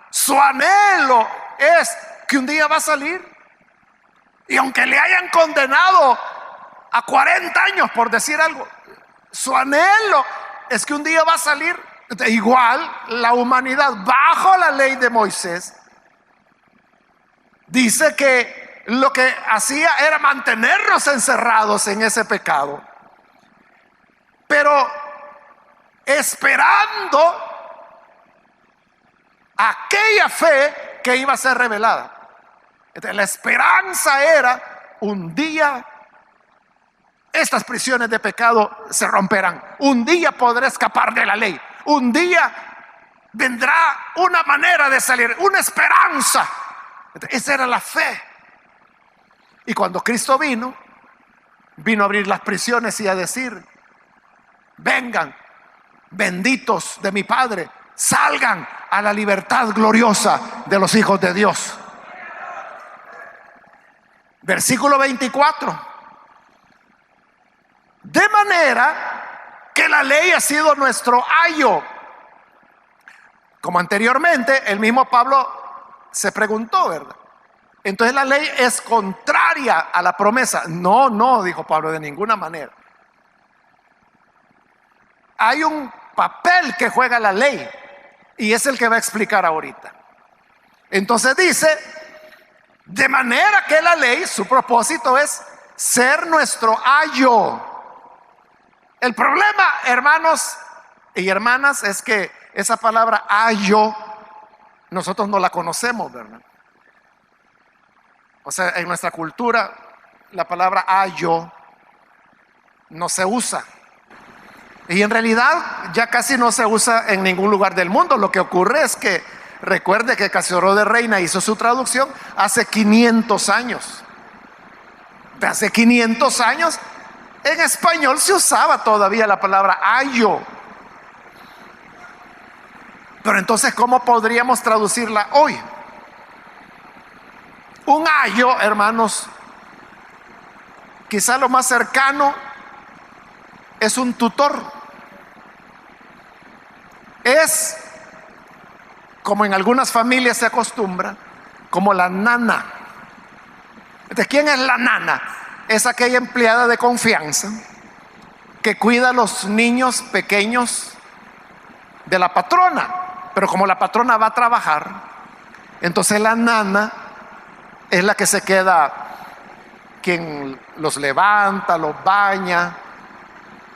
su anhelo es que un día va a salir. Y aunque le hayan condenado a 40 años por decir algo, su anhelo es que un día va a salir. Igual la humanidad bajo la ley de Moisés dice que lo que hacía era mantenernos encerrados en ese pecado, pero esperando aquella fe que iba a ser revelada. Entonces, la esperanza era: un día estas prisiones de pecado se romperán, un día podré escapar de la ley, un día vendrá una manera de salir, una esperanza. Entonces, esa era la fe. Y cuando Cristo vino a abrir las prisiones y a decir: vengan, benditos de mi Padre, salgan a la libertad gloriosa de los hijos de Dios. Versículo 24. De manera que la ley ha sido nuestro ayo. Como anteriormente, el mismo Pablo se preguntó, ¿verdad? Entonces la ley es contraria a la promesa. No, no, dijo Pablo, de ninguna manera. Hay un papel que juega la ley y es el que va a explicar ahorita. Entonces dice: de manera que la ley, su propósito es ser nuestro ayo. El problema, hermanos y hermanas, es que esa palabra ayo nosotros no la conocemos, ¿verdad? O sea, en nuestra cultura la palabra ayo no se usa. Y en realidad ya casi no se usa en ningún lugar del mundo. Lo que ocurre es que recuerde que Casiodoro de Reina hizo su traducción hace 500 años. Hace 500 años en español se usaba todavía la palabra ayo. Pero entonces, ¿cómo podríamos traducirla hoy? Un ayo, hermanos, quizá lo más cercano es un tutor. Es, como en algunas familias se acostumbra, como la nana. ¿De quién es la nana? Es aquella empleada de confianza que cuida a los niños pequeños de la patrona. Pero como la patrona va a trabajar, entonces la nana es la que se queda, quien los levanta, los baña,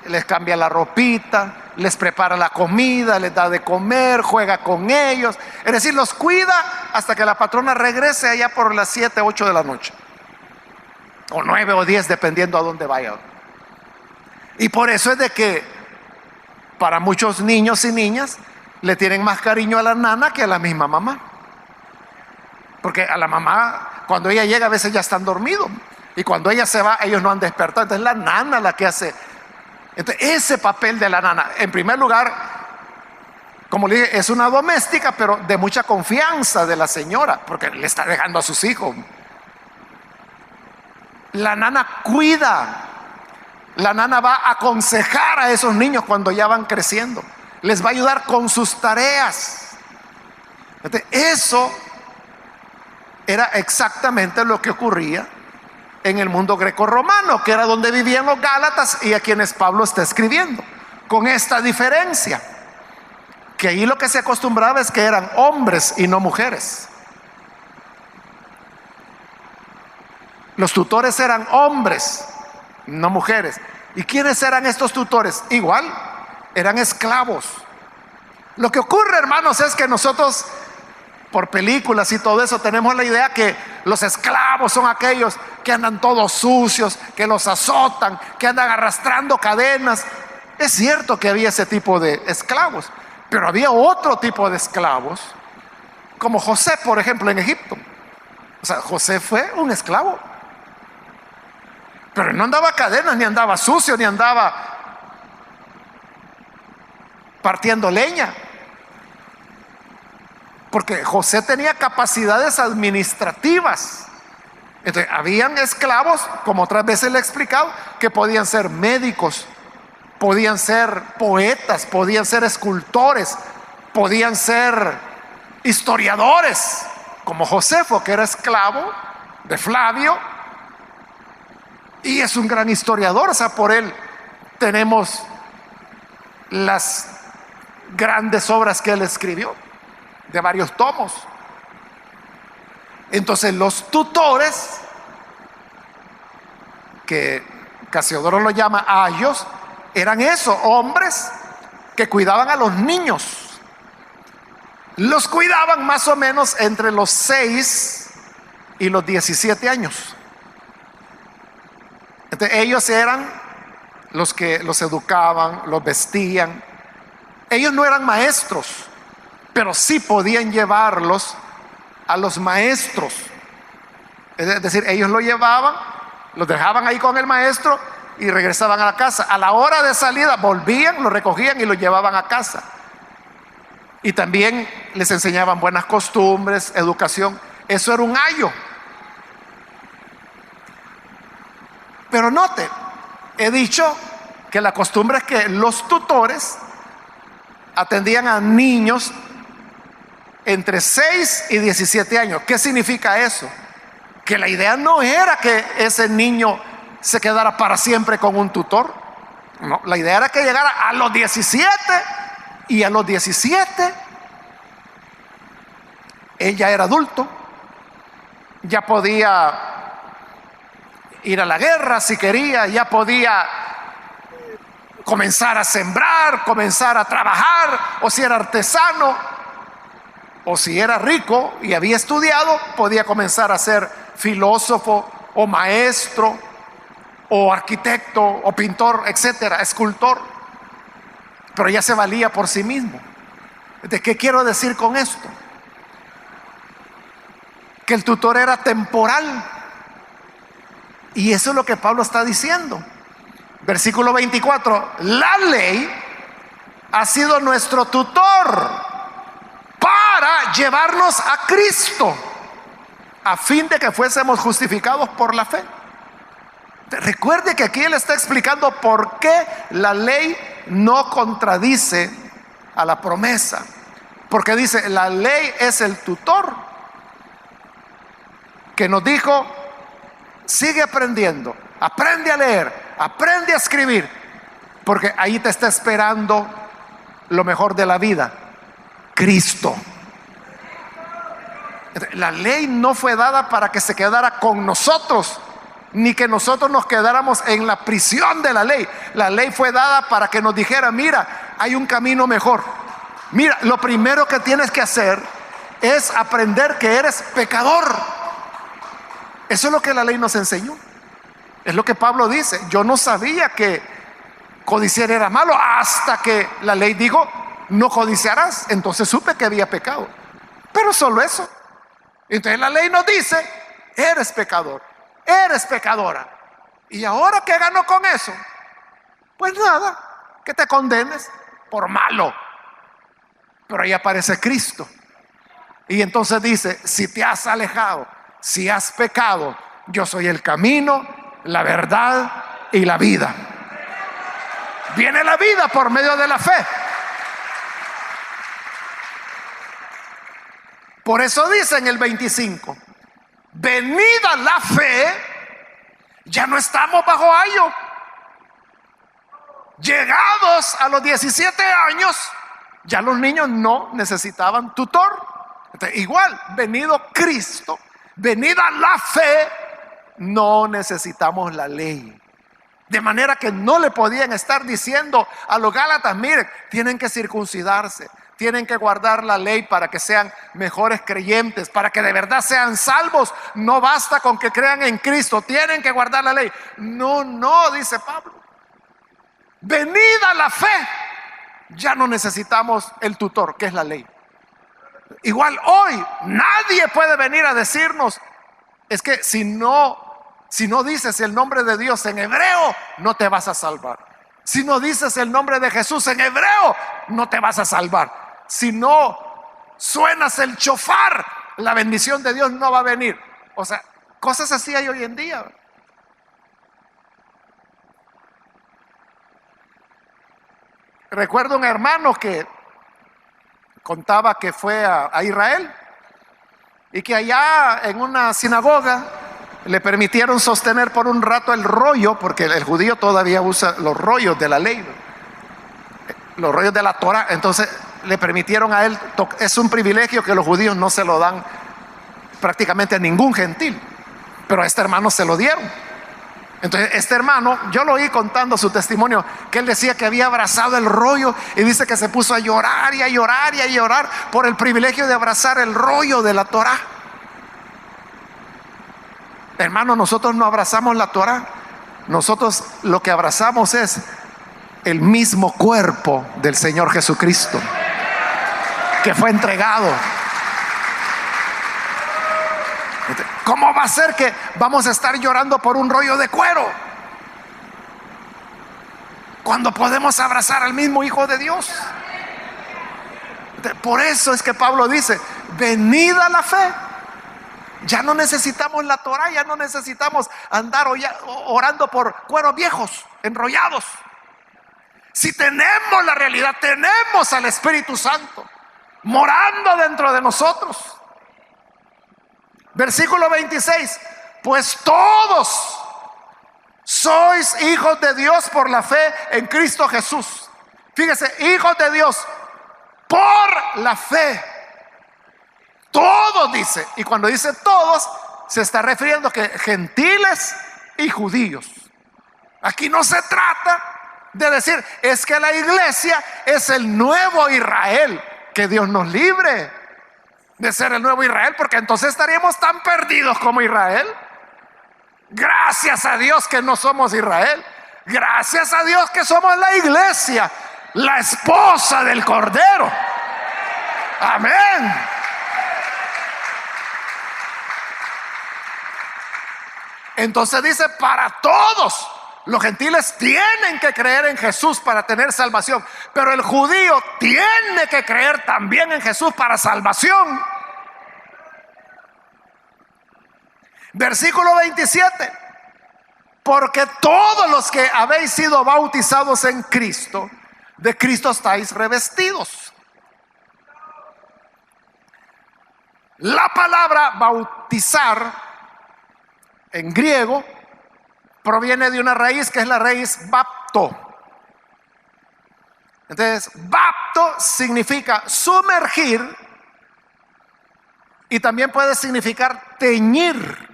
les cambia la ropita, les prepara la comida, les da de comer, juega con ellos. Es decir, los cuida hasta que la patrona regrese allá por las 7, 8 de la noche. O 9 o 10, dependiendo a dónde vaya. Y por eso es de que para muchos niños y niñas le tienen más cariño a la nana que a la misma mamá. Porque a la mamá, cuando ella llega, a veces ya están dormidos. Y cuando ella se va, ellos no han despertado. Entonces es la nana la que hace. Entonces, ese papel de la nana, en primer lugar, como le dije, es una doméstica, pero de mucha confianza de la señora, porque le está dejando a sus hijos. La nana cuida, la nana va a aconsejar a esos niños cuando ya van creciendo, les va a ayudar con sus tareas. Entonces, eso era exactamente lo que ocurría en el mundo grecorromano, que era donde vivían los gálatas y a quienes Pablo está escribiendo, con esta diferencia, que ahí lo que se acostumbraba es que eran hombres y no mujeres. Los tutores eran hombres, no mujeres. ¿Y quiénes eran estos tutores? Igual, eran esclavos. Lo que ocurre, hermanos, es que nosotros, por películas y todo eso, tenemos la idea que los esclavos son aquellos que andan todos sucios, que los azotan, que andan arrastrando cadenas. Es cierto que había ese tipo de esclavos, pero había otro tipo de esclavos, como José, por ejemplo, en Egipto. O sea, José fue un esclavo, pero no andaba cadenas, ni andaba sucio, ni andaba partiendo leña, porque José tenía capacidades administrativas. Entonces, habían esclavos, como otras veces le he explicado, que podían ser médicos, podían ser poetas, podían ser escultores, podían ser historiadores, como Josefo, que era esclavo de Flavio, y es un gran historiador. O sea, por él tenemos las grandes obras que él escribió, de varios tomos. Entonces los tutores, que Casiodoro lo llama ayos, eran esos hombres que cuidaban a los niños. Los cuidaban más o menos entre los 6 y los 17 años. Entonces, ellos eran los que los educaban, los vestían. Ellos no eran maestros, pero sí podían llevarlos a los maestros. Es decir, ellos lo llevaban, los dejaban ahí con el maestro y regresaban a la casa. A la hora de salida volvían, lo recogían y lo llevaban a casa. Y también les enseñaban buenas costumbres, educación. Eso era un ayo. Pero note, he dicho que la costumbre es que los tutores atendían a niños entre 6 y 17 años. ¿Qué significa eso? Que la idea no era que ese niño se quedara para siempre con un tutor. No, la idea era que llegara a los 17, y a los 17 él ya era adulto, ya podía ir a la guerra si quería, ya podía comenzar a sembrar, comenzar a trabajar, o si era artesano, o si era rico y había estudiado, podía comenzar a ser filósofo o maestro o arquitecto o pintor, etcétera, escultor. Pero ya se valía por sí mismo. ¿De qué quiero decir con esto? Que el tutor era temporal. Y eso es lo que Pablo está diciendo. Versículo 24: la ley ha sido nuestro tutor para llevarnos a Cristo, a fin de que fuésemos justificados por la fe. Recuerde que aquí él está explicando por qué la ley no contradice a la promesa. Porque dice, la ley es el tutor que nos dijo: sigue aprendiendo, aprende a leer, aprende a escribir, porque ahí te está esperando lo mejor de la vida, Cristo. La ley no fue dada para que se quedara con nosotros, ni que nosotros nos quedáramos en la prisión de la ley. La ley fue dada para que nos dijera: mira, hay un camino mejor. Mira, lo primero que tienes que hacer es aprender que eres pecador. Eso es lo que la ley nos enseñó. Es lo que Pablo dice: yo no sabía que codiciar era malo hasta que la ley dijo: no codiciarás. Entonces supe que había pecado. Pero solo eso. Entonces la ley nos dice: eres pecador, eres pecadora. ¿Y ahora qué ganó con eso? Pues nada, que te condenes por malo. Pero ahí aparece Cristo. Y entonces dice: si te has alejado, si has pecado, yo soy el camino, la verdad y la vida. Viene la vida por medio de la fe. Por eso dice en el 25: venida la fe, ya no estamos bajo ayo. Llegados a los 17 años, ya los niños no necesitaban tutor. Entonces, igual, venido Cristo, venida la fe, no necesitamos la ley. De manera que no le podían estar diciendo a los gálatas: miren, tienen que circuncidarse, tienen que guardar la ley para que sean mejores creyentes, para que de verdad sean salvos. No basta con que crean en Cristo, tienen que guardar la ley. No, no, dice Pablo. Venida la fe, ya no necesitamos el tutor, que es la ley. Igual hoy nadie puede venir a decirnos: es que si no dices el nombre de Dios en hebreo, no te vas a salvar. Si no dices el nombre de Jesús en hebreo, no te vas a salvar. Si no suenas el chofar, la bendición de Dios no va a venir. O sea, cosas así hay hoy en día. Recuerdo un hermano que contaba que fue a Israel y que allá en una sinagoga le permitieron sostener por un rato el rollo, porque el judío todavía usa los rollos de la ley, los rollos de la Torah. Entonces le permitieron a él, es un privilegio que los judíos no se lo dan prácticamente a ningún gentil, pero a este hermano se lo dieron. Entonces este hermano, yo lo oí contando su testimonio, que él decía que había abrazado el rollo, y dice que se puso a llorar y a llorar y a llorar por el privilegio de abrazar el rollo de la Torah. Hermano, nosotros no abrazamos la Torah, nosotros lo que abrazamos es el mismo cuerpo del Señor Jesucristo, que fue entregado. ¿Cómo va a ser que vamos a estar llorando por un rollo de cuero cuando podemos abrazar al mismo Hijo de Dios? Por eso es que Pablo dice: venida la fe. Ya no necesitamos la Torah, ya no necesitamos andar orando por cueros viejos, enrollados. Si tenemos la realidad, tenemos al Espíritu Santo morando dentro de nosotros. Versículo 26: pues todos sois hijos de Dios por la fe en Cristo Jesús. Fíjese, hijos de Dios por la fe. Todos dice, y cuando dice todos, se está refiriendo que gentiles y judíos. Aquí no se trata de decir, es que la iglesia es el nuevo Israel. Que Dios nos libre de ser el nuevo Israel, porque entonces estaríamos tan perdidos como Israel. Gracias a Dios que no somos Israel. Gracias a Dios que somos la iglesia, la esposa del Cordero. Amén. Entonces dice, para todos los gentiles tienen que creer en Jesús para tener salvación, pero el judío tiene que creer también en Jesús para salvación. Versículo 27: porque todos los que habéis sido bautizados en Cristo, de Cristo estáis revestidos. La palabra bautizar en griego proviene de una raíz que es la raíz bapto. Entonces, bapto significa sumergir y también puede significar teñir,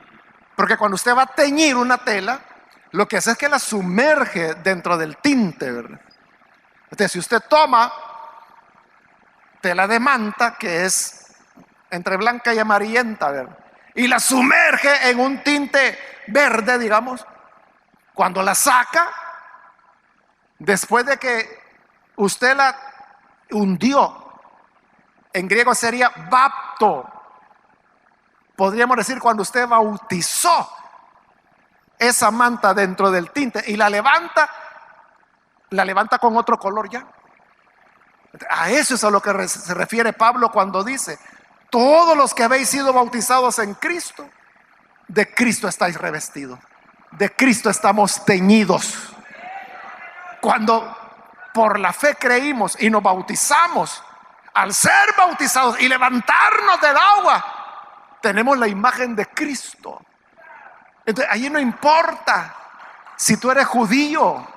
porque cuando usted va a teñir una tela, lo que hace es que la sumerge dentro del tinte, ¿verdad? Entonces, si usted toma tela de manta, que es entre blanca y amarillenta, ¿verdad?, y la sumerge en un tinte verde, digamos, cuando la saca, después de que usted la hundió, en griego sería bapto. Podríamos decir cuando usted bautizó esa manta dentro del tinte y la levanta con otro color ya. A eso es a lo que se refiere Pablo cuando dice: todos los que habéis sido bautizados en Cristo, de Cristo estáis revestidos, de Cristo estamos teñidos. Cuando por la fe creímos y nos bautizamos, al ser bautizados y levantarnos del agua, tenemos la imagen de Cristo. Entonces ahí no importa si tú eres judío,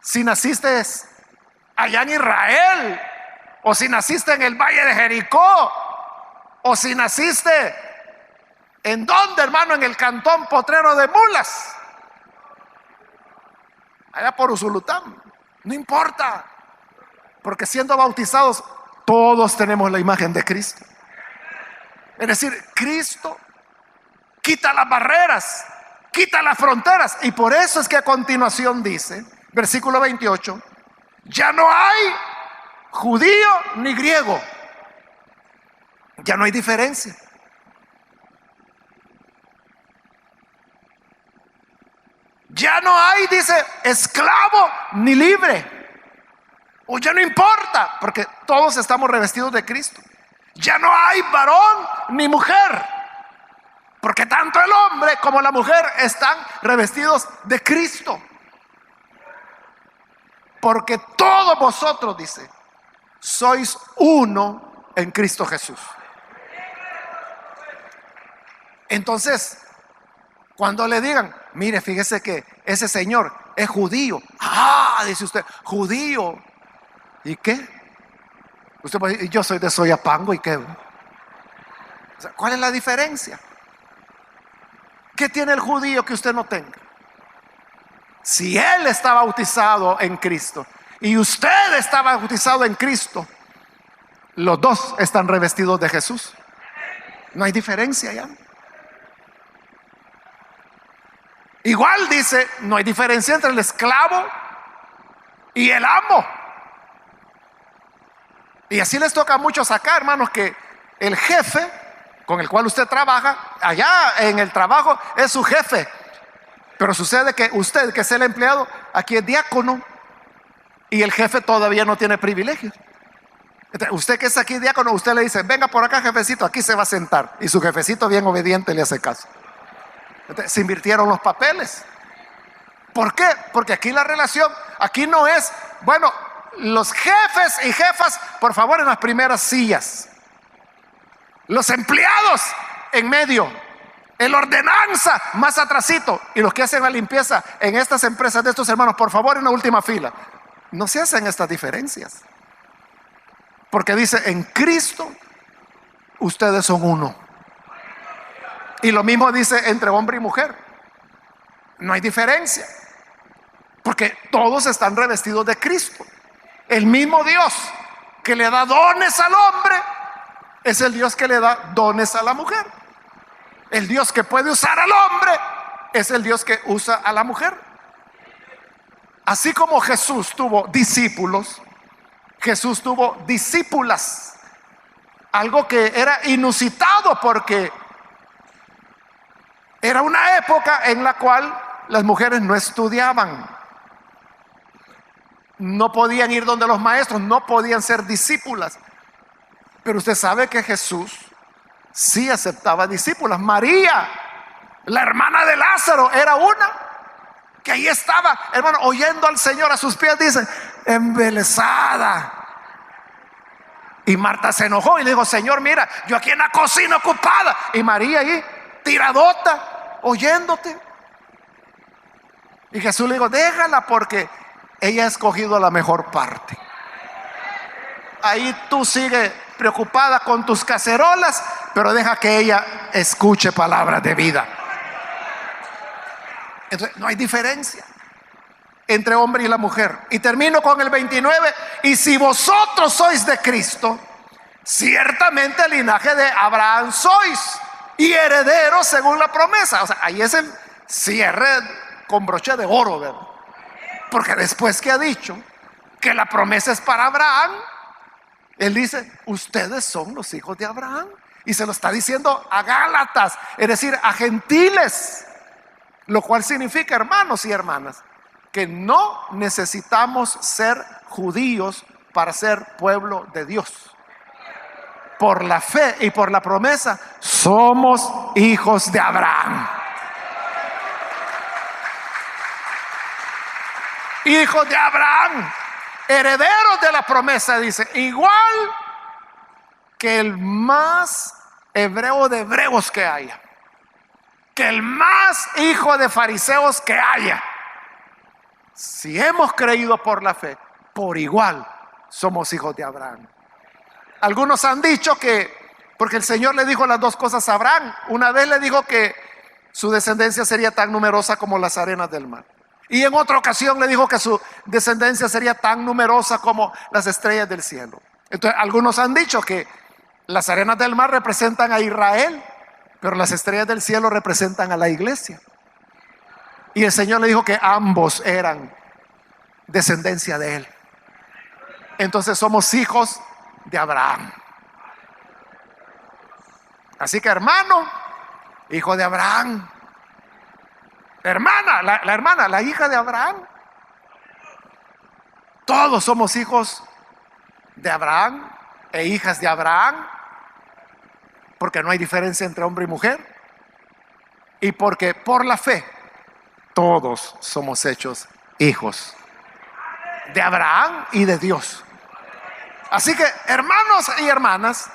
si naciste allá en Israel, o si naciste en el valle de Jericó, o si naciste ¿en dónde, hermano? En el cantón Potrero de Mulas, allá por Usulután. No importa, porque siendo bautizados todos tenemos la imagen de Cristo. Es decir, Cristo quita las barreras, quita las fronteras, y por eso es que a continuación dice, versículo 28: ya no hay judío ni griego, ya no hay diferencia. Ya no hay, dice, esclavo ni libre, o ya no importa, porque todos estamos revestidos de Cristo. Ya no hay varón ni mujer, porque tanto el hombre como la mujer están revestidos de Cristo. Porque todos vosotros, dice, sois uno en Cristo Jesús. Entonces, Cuando le digan, mire, fíjese que ese señor es judío. Dice usted, judío. ¿Y qué? Usted puede decir, yo soy de Soyapango, ¿y qué? O sea, ¿cuál es la diferencia? ¿Qué tiene el judío que usted no tenga? Si él está bautizado en Cristo y usted está bautizado en Cristo, los dos están revestidos de Jesús. No hay diferencia ya. Igual dice, no hay diferencia entre el esclavo y el amo. Y así les toca a muchos acá, hermanos, que el jefe con el cual usted trabaja, allá en el trabajo es su jefe. Pero sucede que usted, que es el empleado, aquí es diácono y el jefe todavía no tiene privilegios. Entonces, usted que es aquí diácono, usted le dice, venga por acá, jefecito, aquí se va a sentar. Y su jefecito, bien obediente, le hace caso. Entonces, se invirtieron los papeles. ¿Por qué? Porque aquí la relación, aquí no es, bueno, los jefes y jefas, por favor, en las primeras sillas. Los empleados en medio. El ordenanza más atrasito. Y los que hacen la limpieza en estas empresas de estos hermanos, por favor, en la última fila. No se hacen estas diferencias. Porque dice, en Cristo ustedes son uno. Y lo mismo dice entre hombre y mujer. No hay diferencia. Porque todos están revestidos de Cristo. El mismo Dios que le da dones al hombre es el Dios que le da dones a la mujer. El Dios que puede usar al hombre es el Dios que usa a la mujer. Así como Jesús tuvo discípulos, Jesús tuvo discípulas. Algo que era inusitado porque era una época en la cual las mujeres no estudiaban, no podían ir donde los maestros, no podían ser discípulas. Pero usted sabe que Jesús sí aceptaba discípulas. María, la hermana de Lázaro, era una que ahí estaba, hermano, oyendo al Señor a sus pies, dice, embelesada. Y Marta se enojó y le dijo, Señor, mira, yo aquí en la cocina ocupada. Y María ahí, tiradota, oyéndote. Y Jesús le dijo, déjala porque ella ha escogido la mejor parte. Ahí tú sigues preocupada con tus cacerolas, pero deja que ella escuche palabras de vida. Entonces, no hay diferencia entre hombre y la mujer. Y termino con el 29. Y si vosotros sois de Cristo, ciertamente el linaje de Abraham sois, y herederos según la promesa. O sea, ahí es el cierre con broche de oro, ¿verdad? Porque después que ha dicho que la promesa es para Abraham, él dice, ustedes son los hijos de Abraham. Y se lo está diciendo a Gálatas, es decir, a gentiles. Lo cual significa, hermanos y hermanas, que no necesitamos ser judíos para ser pueblo de Dios. Por la fe y por la promesa, somos hijos de Abraham. Hijos de Abraham, herederos de la promesa, dice, igual que el más hebreo de hebreos que haya, que el más hijo de fariseos que haya. Si hemos creído por la fe, por igual somos hijos de Abraham. Algunos han dicho que, porque el Señor le dijo las dos cosas a Abraham. Una vez le dijo que su descendencia sería tan numerosa como las arenas del mar. Y en otra ocasión le dijo que su descendencia sería tan numerosa como las estrellas del cielo. Entonces algunos han dicho que las arenas del mar representan a Israel, pero las estrellas del cielo representan a la iglesia. Y el Señor le dijo que ambos eran descendencia de él. Entonces somos hijos de Abraham. Así que hermano, hijo de Abraham. Hermana, la hermana, la hija de Abraham. Todos somos hijos de Abraham e hijas de Abraham, porque no hay diferencia entre hombre y mujer, y porque por la fe todos somos hechos hijos de Abraham y de Dios. Así que, hermanos y hermanas,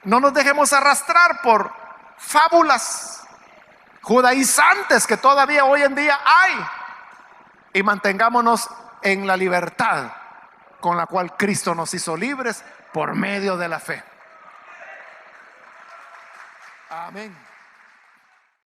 no nos dejemos arrastrar por fábulas judaizantes que todavía hoy en día hay, y mantengámonos en la libertad con la cual Cristo nos hizo libres por medio de la fe. Amén.